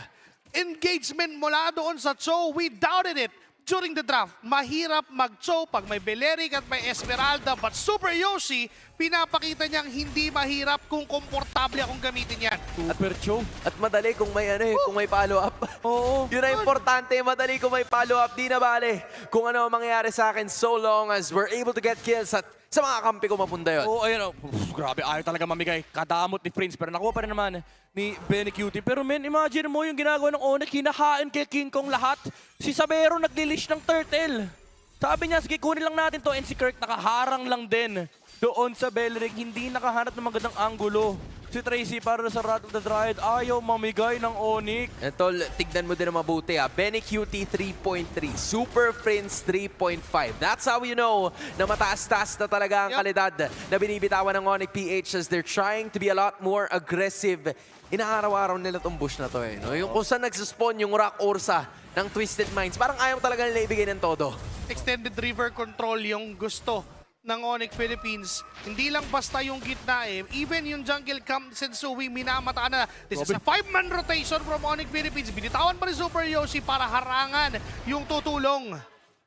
engagement mula doon sa Cho. We doubted it during the draft. Mahirap mag-Cho pag may Beleric at may Esmeralda. But Super Yoshi, pinapakita niyang hindi mahirap kung komportable akong gamitin yan. Super Cho. At madali kung may kung may follow-up. Oo. Yun ang importante, madali kung may follow-up. Di na bale kung ano ang mangyayari sa akin so long as we're able to get kills at sa mga kampi ko mapunta yun. Oo, ayun. Grabe, ayaw talaga mamigay. Kadamot ni Prince. Pero nakuha pa rin naman ni Benny Cutie. Pero men, imagine mo yung ginagawa ng ONIC. Hinahain kay King Kong lahat. Si Sabero nag-delish ng turtle. Sabi niya, sige, kunin lang natin to. And si Kirk nakaharang lang din doon sa Beleric. Hindi nakahanap ng magandang anggulo. Si Tracy para sa Rat of the Dryad, ayaw mamigay ng ONIC. Ito, tignan mo din na mabuti Benny QT 3.3, Super Prince 3.5. That's how you know na mataas-taas na talaga ang kalidad na binibitawan ng ONIC PH as they're trying to be a lot more aggressive. Inaaraw-araw nila itong bush na to eh. No? Yung kung saan nagsaspawn yung Rock Ursa ng Twisted Minds, parang ayaw talaga nila ibigay ng todo. Extended river control yung gusto ng ONIC Philippines. Hindi lang basta yung gitna eh. Even yung jungle camp Sensui, minamata na. This is a 5-man rotation from ONIC Philippines. Binitawan pa ni Super Yoshi para harangan yung tutulong.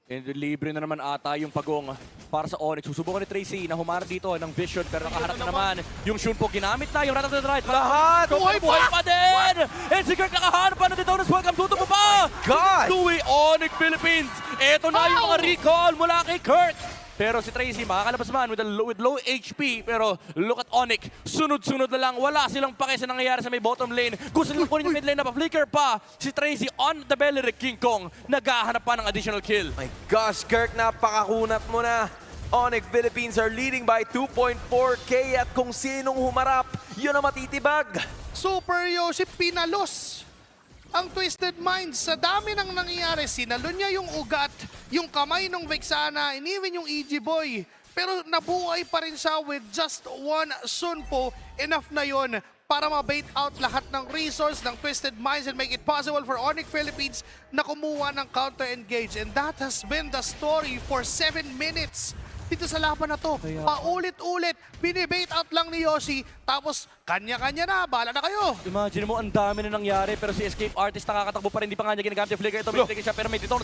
And libre na naman ata yung pagong para sa ONIC. Susubukan ni Tracy na humarap dito ng Vision pero nakaharap na naman. Yung Shunpo ginamit na, yung Rat of the Dryad. Lahat! Buhay pa din! And si Kirk nakaharap pa na dito. Welcome, tutupo pa! God! Tuwi ONIC Philippines! Ito na yung mga recall mula kay Kirk! Pero si Tracy makakalabas man with low HP. Pero look at ONIC. Sunod-sunod na lang. Wala silang pake sa nangyayari sa may bottom lane. Gusto nilang kunin yung mid lane na pa-flicker pa. Si Tracy on the Beleric. King Kong naghahanap pa ng additional kill. My gosh, Kirk, napakakunat mo na. ONIC Philippines are leading by 2.4K at kung sinong humarap, yun ang matitibag. Super Yoshi pinalos ang Twisted Minds. Sa dami nang nangyayari, sinalo niya yung ugat, yung kamay ng Vexana, and even yung EG Boy. Pero nabuhay pa rin siya with just one Sunpo. Enough na yon para ma-bait out lahat ng resource ng Twisted Minds and make it possible for ONIC Philippines na kumuha ng counter-engage. And that has been the story for 7 minutes. Dito sa laban na to, paulit-ulit, binibait out lang ni Yoshi, tapos kanya-kanya na, bahala na kayo. Imagine mo, ang dami na nangyari, pero si Escape Artist nakakatakbo pa rin, hindi pa nga niya ginagamit yung flicker. Ito, may flicker siya, pero may dito.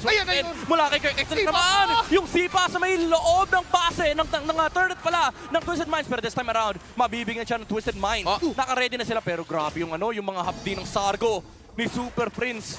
Mula kay Kirk, excellent naman! Yung sipa sa may loob ng base, ng turret pala, ng Twisted Minds. Pero this time around, mabibigyan siya ng Twisted Minds. Naka-ready na sila, pero grabe yung yung mga hapdi ng Sargo ni Super Prince.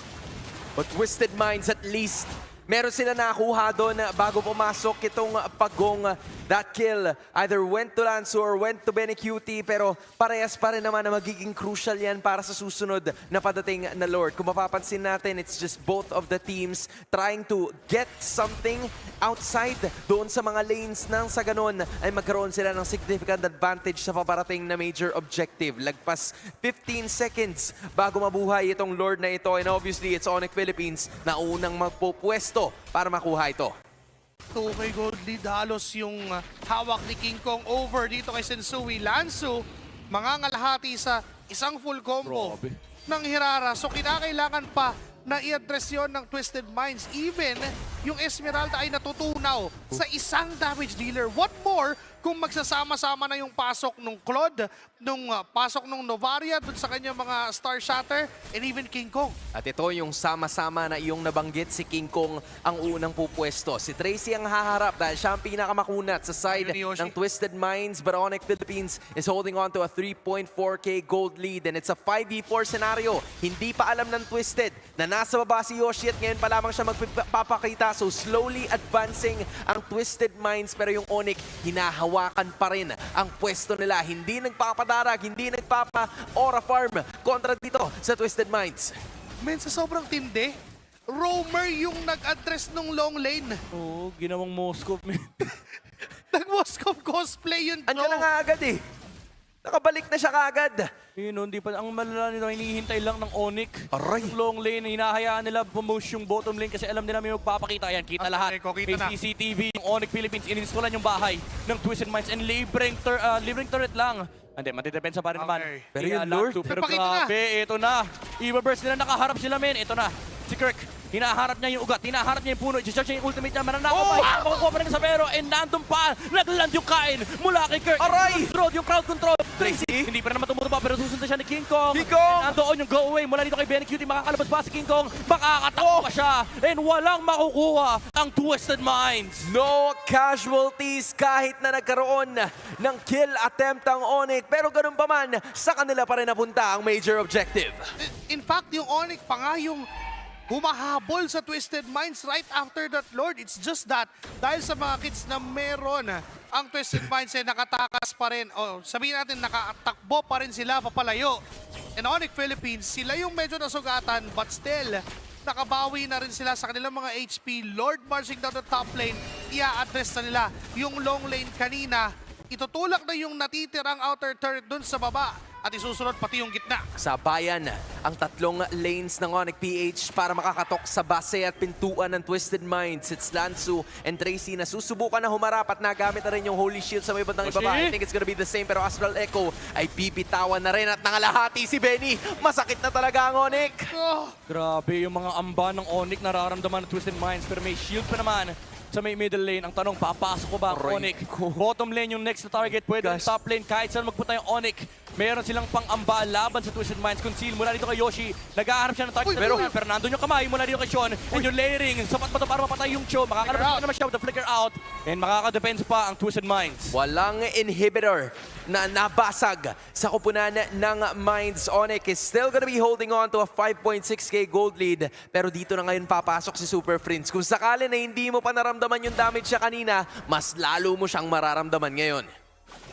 But Twisted Minds at least, meron sila nakuha doon bago pumasok itong pagong. That kill either went to Lanzo or went to Benny Cutie, pero parehas pa rin naman na magiging crucial yan para sa susunod na padating na Lord. Kung mapapansin natin, it's just both of the teams trying to get something outside doon sa mga lanes nang sa ganun ay magkaroon sila ng significant advantage sa paparating na major objective. Lagpas 15 seconds bago mabuhay itong Lord na ito, and obviously it's ONIC Philippines na unang magpupwesto para makuha ito. 2K gold lead, halos yung hawak ni King Kong over dito kay Sensui. Lanzo, mangangalahati sa isang full combo ng Hirara. So kinakailangan pa na i-address yun ng Twisted Minds. Even yung Esmeralda ay natutunaw sa isang damage dealer. What more kung magsasama-sama na yung pasok nung Claude, nung pasok nung Novaria, dun sa kanyang mga Star Shatter, and even King Kong. At ito yung sama-sama na iyong nabanggit, si King Kong ang unang pupwesto. Si Tracy ang haharap dahil siya ang pinakamakunat sa side ng Twisted Minds. But ONIC Philippines is holding on to a 3.4k gold lead and it's a 5v4 scenario. Hindi pa alam ng Twisted na nasa baba si Yoshi at ngayon pa lamang siya magpapakita. So slowly advancing ang Twisted Minds pero yung ONIC hinahawakan pa rin ang pwesto nila. Hindi nagpapadarag, hindi nagpapa-aura farm kontra dito sa Twisted Minds. Men, sa sobrang tindi, Roamer yung nag-address nung long lane. Oo, ginawang Moskov. Nag-Moskov cosplay yun, Andiyan na nga agad eh. Nakabalik na siya kaagad. Yun, hindi pa. Ang malala nila, hinihintay lang ng ONIC. Aray. Yung long lane, hinahayaan nila bumush yung bottom lane kasi alam nila may magpapakita. Yan, kita lahat. Kita na. May CCTV. Yung ONIC Philippines, ininstalan yung bahay ng Twisted Minds and libreng turret lang. Hindi, matidepensa pa rin naman. Pero Kaya yung lang, Lord. super Napakita na. grabe. Ito na. Iba-burst nila, nakaharap sila, men. Ito na. Si Kirk. Hinaharap niya yung ugat, hinaharap niya yung puno, i-charge niya yung ultimate niya, mananakaw pa, makukuha pa rin sa pero, and nandun pa, nagland yung kain mula kay Kirk. Aray! Yung crowd control. Tracy? Hindi pa naman tumutupa, pero susunod siya ni King Kong. King Kong! And nandoon yung go away mula dito kay Benny Cutie, makakalabas pa si King Kong, makakatakbo pa siya, and walang makukuha ang Twisted Minds. No casualties kahit na nagkaroon ng kill attempt ang ONIC. Pero ganun pa man, sa kanila pa rin napunta ang major objective. In fact, yung ONIC pa nga yung humahabol sa Twisted Minds right after that, Lord. It's just that dahil sa mga kits na meron, ang Twisted Minds ay nakatakas pa rin. O sabihin natin, nakatakbo pa rin sila papalayo. And ONIC Philippines, sila yung medyo nasugatan but still, nakabawi na rin sila sa kanilang mga HP. Lord marching down the top lane, i-address na nila yung long lane kanina. Itutulak na yung natitirang outer turret dun sa baba at isusunod pati yung gitna. Sa bayan, ang tatlong lanes ng ONIC PH para makakatok sa base at pintuan ng Twisted Minds. It's Lansu and Tracy na susubukan na humarap at nagamit na rin yung Holy Shield sa may bandang ibaba. I think it's gonna be the same pero Astral Echo ay bibitawan na rin at nangalahati si Benny. Masakit na talaga ang ONIC. Grabe yung mga amba ng ONIC nararamdaman ng Twisted Minds pero may shield pa naman sa may middle lane. Ang tanong, papasok ko ba ang ONIC? Bottom lane yung next na target. Pwede yung top lane. Kahit saan magpunta yung ONIC, meron silang pang-amba laban sa Twisted Minds. Conceal mula dito kay Yoshi. Nag-aharap siya ng target. Pero nandun yung kamay mula dito kay Sean. And yung layering, sapat ba ito para mapatay yung Cho? Makakalabas naman siya with the flicker out. And makaka-defense pa ang Twisted Minds. Walang inhibitor na nabasag sa kupunan ng Minds. ONIC is still gonna be holding on to a 5.6k gold lead. Pero dito na ngayon papasok si Super Prince. Kung sakali na hindi mo pa naramdaman yung damage siya kanina, mas lalo mo siyang mararamdaman ngayon.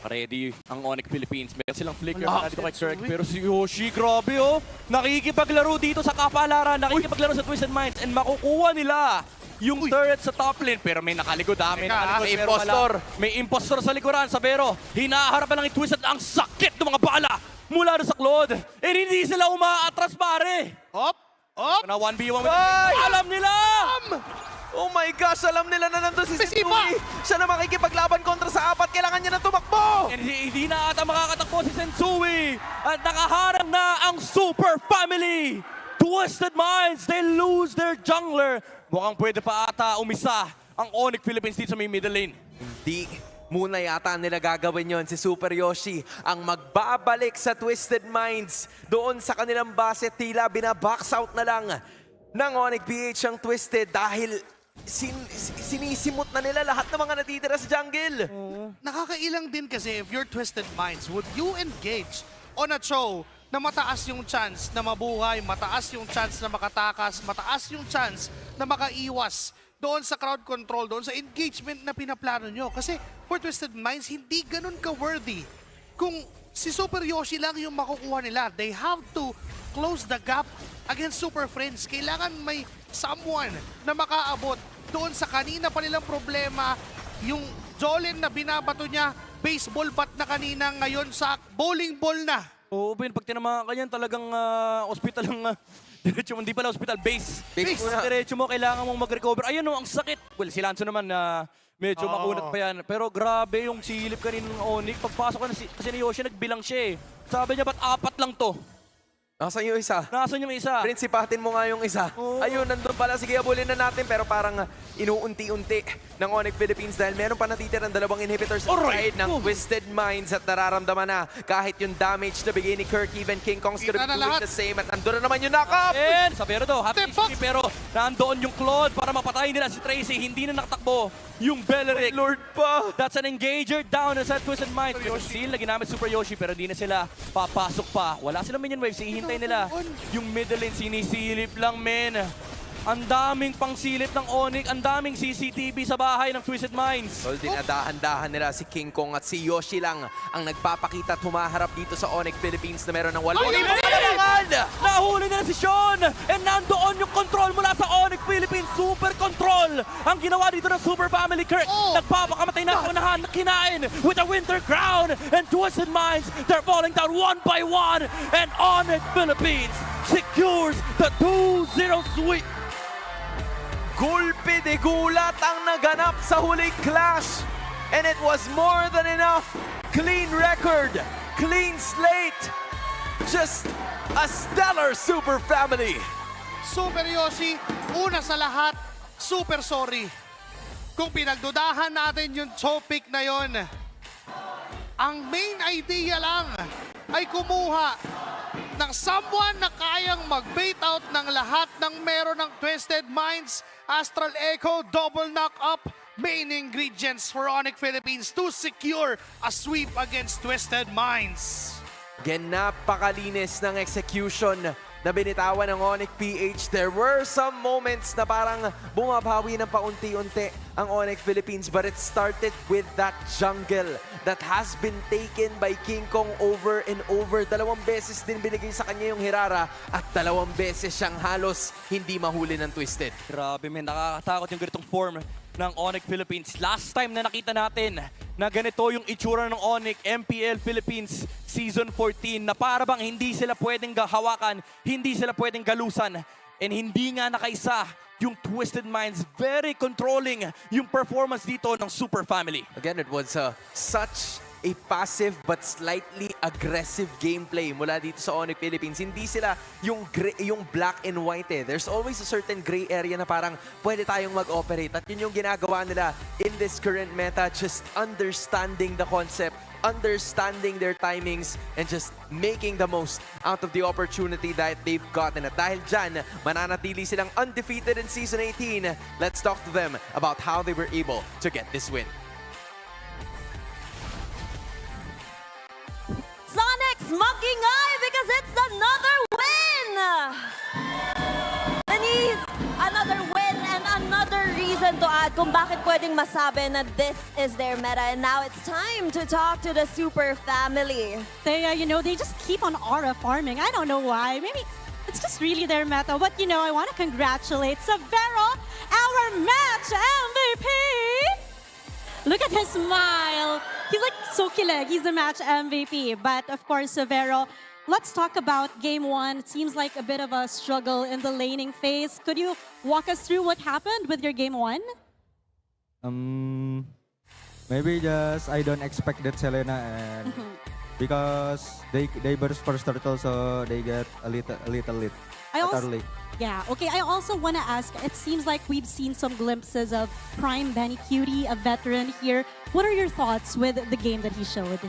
Ready ang ONIC Philippines. Meron silang flicker na dito kay Kirk. Pero si Yoshi, grabe oh. Nakikipaglaro dito sa kapalaran. Nakikipaglaro sa Twisted Minds. And makukuha nila yung turret sa top lane. Pero may nakalikod ha. May nakalikod. May pero impostor. May impostor sa likuran. Sa Vero, hinaharap lang yung Twisted. Ang sakit ng mga bala mula doon sa Claude. And hindi sila umaatras pare. Hop! Hop! Na 1v1. Ay! Alam nila! Oh my gosh, alam nila na nandun si Sensui. Siya na makikipaglaban kontra sa apat. Kailangan niya na tumakbo. And hindi na ata makakatakbo si Sensui. At nakaharang na ang Super Family. Twisted Minds, they lose their jungler. Mukhang pwede pa ata umisa ang ONIC Philippines dito sa may middle lane. Hindi muna yata nila gagawin yon. Si Super Yoshi ang magbabalik sa Twisted Minds. Doon sa kanilang base, tila binabox out na lang ng ONIC PH ang Twisted dahil sinisimot na nila lahat ng mga natitira sa jungle. Nakakailang din kasi if you're Twisted Minds, would you engage on a show na mataas yung chance na mabuhay, mataas yung chance na makatakas, mataas yung chance na makaiwas doon sa crowd control, doon sa engagement na pinaplano nyo? Kasi for Twisted Minds, hindi ganun ka-worthy. Kung si Super Yoshi lang yung makukuha nila, they have to close the gap against Super Friends. Kailangan may someone na makaabot doon sa kanina pa nilang problema. Yung Jolene na binabato niya, baseball bat na kanina, ngayon sa bowling ball na. Oo, Ben, pag tinamaan ka yan, talagang hospital ang diretso mo. Hindi pala hospital, base. Base muna. Diretso mo, kailangan mong mag-recover. Ayun o, ang sakit. Well, si Lanzo naman, medyo Oo. makunat pa yan. Pero grabe yung silip kanina ng ONIC. Pagpasok ko kasi ni Yoshi, nagbilang siya eh. Sabi niya, ba't 4 lang to? Nasaan yung isa? Nasaan yung isa? Prinsipatin mo nga yung isa. Oo. Ayun, nandun pala. Sige, abulin na natin. Pero parang inuunti-unti ng ONIC Philippines dahil meron pa natitirang 2 inhibitors sa Alright. side ng Twisted Minds at nararamdaman na kahit yung damage na bigay ni Kirk, even King Kong's gonna Kita be na doing lahat. the same. At nandun na naman yung knock-up! And Sabero daw, happy Step back. HP, pero nandoon yung Claude para mapatay nila si Tracy. Hindi na nakatakbo yung Belleric. Lord pa! That's an engager down sa Twisted Minds. Pero seal na ginamit Super Yoshi pero hindi na sila papasok pa. Wala silang minion waves, ihintay nila. Yung middle lane sinisilip lang, men. Ang daming pangsilip ng ONIC, ang daming CCTV sa bahay ng Twisted Minds. Tol, dinadahan-dahan nila si King Kong at si Yoshi lang ang nagpapakita at humaharap dito sa ONIC Philippines na meron ng 8 kailangan! Nahuli nila si Sean! And nandoon yung control mula sa ONIC Philippines. Super control! Ang ginawa dito ng Super Family Kirk. Nagpapakamatay na unahan na kinain with a Winter Crown. And Twisted Minds, they're falling down 1 by 1. And ONIC Philippines secures the 2-0 sweep. Gulpi de gulat ang naganap sa huling clash. And it was more than enough. Clean record, clean slate. Just a stellar super family. Super Yoshi, una sa lahat, super sorry. Kung pinagdudahan natin yung topic na yon, ang main idea lang ay kumuha ng someone na kayang mag-bait out ng lahat ng meron ng Twisted Minds, Astral Echo, double knock-up, main ingredients for ONIC Philippines to secure a sweep against Twisted Minds. Again, napakalinis ng execution na binitawan ng ONIC PH. There were some moments na parang bumabawi ng paunti-unti ang ONIC Philippines, but it started with that jungle that has been taken by King Kong over and over. 2 beses din binigay sa kanya yung Hirara at 2 beses siyang halos hindi mahuli ng Twisted. Grabe, men. Nakakatakot yung ganitong form ng ONIC Philippines. Last time na nakita natin na ganito yung itsura ng ONIC MPL Philippines Season 14 na para bang hindi sila pwedeng hawakan, hindi sila pwedeng galusan, and hindi nga nakaisa yung Twisted Minds. Very controlling yung performance dito ng Super Family. Again, it was such a passive but slightly aggressive gameplay mula dito sa ONIC Philippines. Hindi sila yung black and white eh. There's always a certain gray area na parang pwede tayong mag-operate. At yun yung ginagawa nila in this current meta, just understanding the concept, understanding their timings, and just making the most out of the opportunity that they've gotten. At dahil dyan, mananatili silang undefeated in Season 18. Let's talk to them about how they were able to get this win. Sonic's monkey eye because it's another win! Denise, another win and another reason to add kung bakit pwedeng masabi na this is their meta. And now it's time to talk to the Super Family. They, you know, they just keep on aura farming. I don't know why. Maybe it's just really their meta. But, you know, I want to congratulate Severo, our match MVP. Look at his smile. He's like so kilig. He's the match MVP. But of course, Severo, let's talk about game 1. It seems like a bit of a struggle in the laning phase. Could you walk us through what happened with your game 1? Maybe just I don't expect that Selena and because they burst first turtle, so they get a little late. I also, early. yeah, okay. I also want to ask, it seems like we've seen some glimpses of Prime Benny Cutie, a veteran here. What are your thoughts with the game that he showed?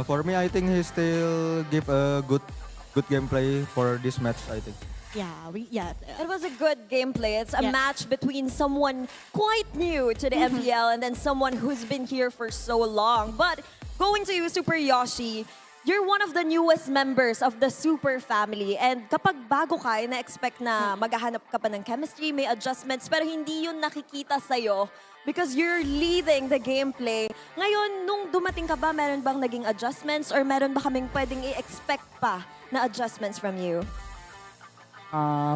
For me, I think he still give a good gameplay for this match, I think. Yeah, It was a good gameplay. It's a Yes. match between someone quite new to the MPL and then someone who's been here for so long. But going to you, Super Yoshi, you're one of the newest members of the Super Family. And kapag bago ka, na-expect na maghahanap ka pa ng chemistry, may adjustments, pero hindi yun nakikita sa'yo because you're leading the gameplay. Ngayon, nung dumating ka ba, meron bang naging adjustments or meron ba kaming pwedeng i-expect pa na adjustments from you?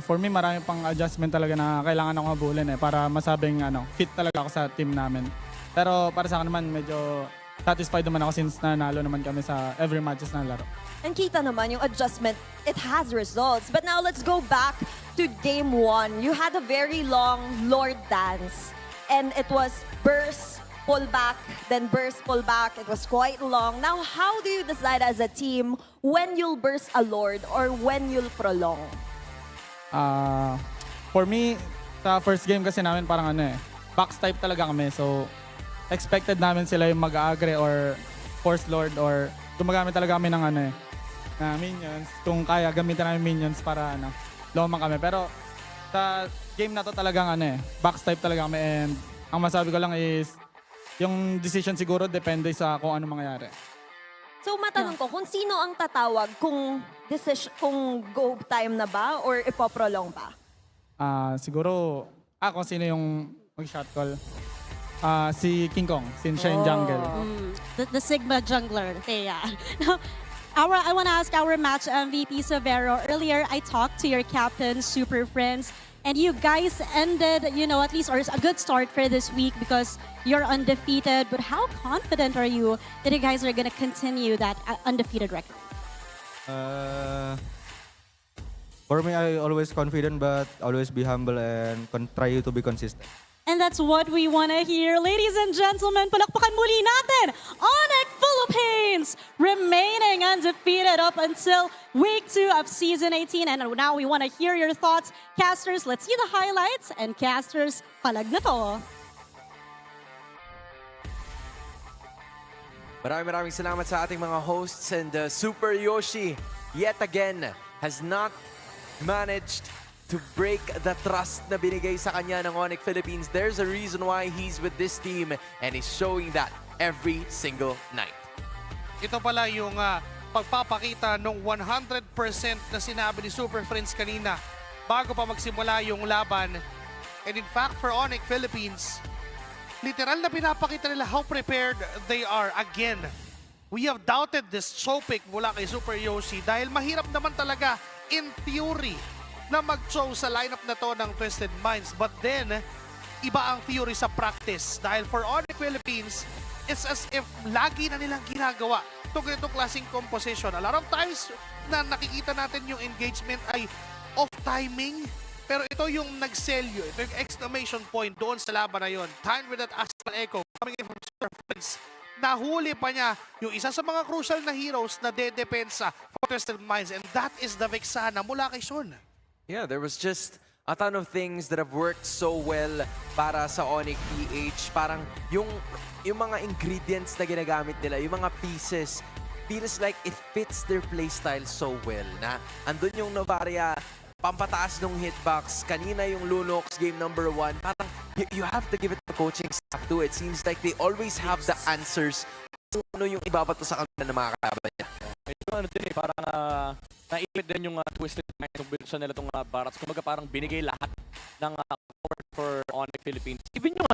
For me, marami pang adjustment talaga na kailangan ako mabulin para masabing fit talaga ako sa team namin. Pero para sa akin naman, medyo satisfied naman ako since nanalo naman kami sa every matches na laro. And kita naman yung adjustment, it has results. But now let's go back to game 1. You had a very long Lord dance. and it was burst, pull back, then burst, pull back. It was quite long. Now, how do you decide as a team when you'll burst a Lord or when you'll prolong? For me, sa first game kasi namin parang box type talaga kami. So, expected namin sila yung mag-agree or force Lord or gumagamit talaga kami ng na minions. Kung kaya, gamitin namin minions para lumang kami. Pero sa game na to talagang box type talaga kami, and ang masabi ko lang is yung decision siguro depende sa kung ano mangyayari. So matanong ko, kung sino ang tatawag, kung go time na ba or ipoprolong pa? Siguro, kung sino yung mag-shot call. Si King Kong, since siya yung jungle. The Sigma jungler. Yeah. Now, I want to ask our match MVP Severo. Earlier, I talked to your captain, Super Friends, and you guys ended, at least or a good start for this week because you're undefeated. But how confident are you that you guys are going to continue that undefeated record? For me, I always confident, but always be humble and try to be consistent. And that's what we want to hear. Ladies and gentlemen, palakpakan muli natin, ONIC Philippines, remaining undefeated up until week 2 of season 18. And now we want to hear your thoughts. Casters, let's see the highlights. And casters, palag na to. Maraming salamat sa ating mga hosts, and Super Yoshi yet again has not managed to break the trust na binigay sa kanya ng ONIC Philippines. There's a reason why he's with this team, and he's showing that every single night. Ito pala yung pagpapakita ng 100% na sinabi ni Super Friends kanina bago pa magsimula yung laban. And in fact, for ONIC Philippines, literal na pinapakita nila how prepared they are. Again, we have doubted this chopic mula kay Super Yoshi dahil mahirap naman talaga in theory na mag-show sa lineup na to ng Twisted Minds. But then, iba ang theory sa practice. Dahil for ONIC Philippines, it's as if lagi na nilang ginagawa itong ganitong klaseng composition. A lot of times na nakikita natin yung engagement ay off-timing. Pero ito yung nag-sell you. Ito yung exclamation point doon sa laban na yun. Timed with that Astral Echo coming in from Super Friends. Nahuli pa niya yung isa sa mga crucial na heroes na dedepensa for Twisted Minds. And that is the Vexana mula kay Sean. Yeah, there was just a ton of things that have worked so well para sa ONIC PH. Parang yung mga ingredients na ginagamit nila, yung mga pieces, feels like it fits their playstyle so well. Na andun yung Novaria, pampataas ng hitbox. Kanina yung Lunox, game number 1. Parang you have to give it to coaching staff too. It seems like they always have the answers kung ano yung ibabato sa kanila ng mga kalaban niya. Ito din parang naipit din yung Twisted Minds kung binusan nila itong Barats. Kumbaga parang binigay lahat ng support for ONIC Philippines. Even yung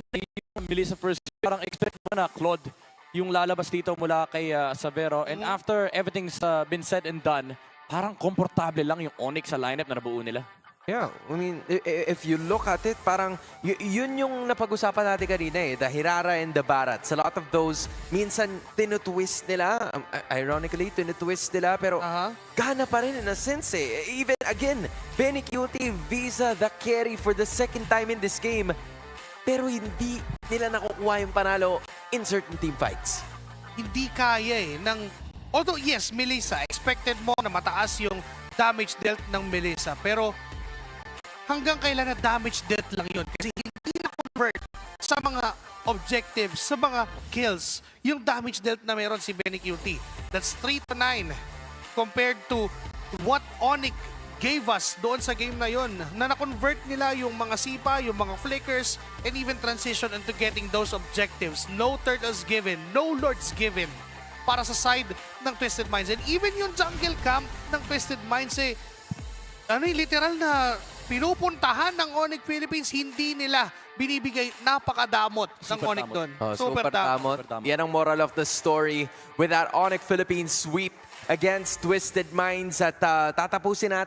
Melissa first, parang expect mo na Claude yung lalabas dito mula kay Severo. And after everything's been said and done, parang komportable lang yung ONIC sa lineup na nabuo nila. Yeah, I mean, if you look at it, parang yun yung napag-usapan natin kanina the Hirara and the Barats. A lot of those, minsan tinutwist nila, ironically, tinutwist nila, pero gana pa rin in a sense Even, again, Benny Cutie, Visa, the carry for the second time in this game, pero hindi nila nakukuha yung panalo in certain team fights. Hindi kaya although yes, Melissa, expected mo na mataas yung damage dealt ng Melissa, pero hanggang kailan na damage dealt lang yun kasi hindi na-convert sa mga objectives, sa mga kills, yung damage dealt na meron si Benny QT. That's 3-9 compared to what ONIC gave us doon sa game na yun, na na-convert nila yung mga sipa, yung mga flickers, and even transition into getting those objectives. No turtles given, no lords given para sa side ng Twisted Minds. And even yung jungle camp ng Twisted Minds literal na pinupuntahan ng ONIC Philippines, hindi nila binibigay, napakadamot ng ONIC doon. Super damot. Yan ang moral of the story with that ONIC Philippines sweep against Twisted Minds. At tatapusin natin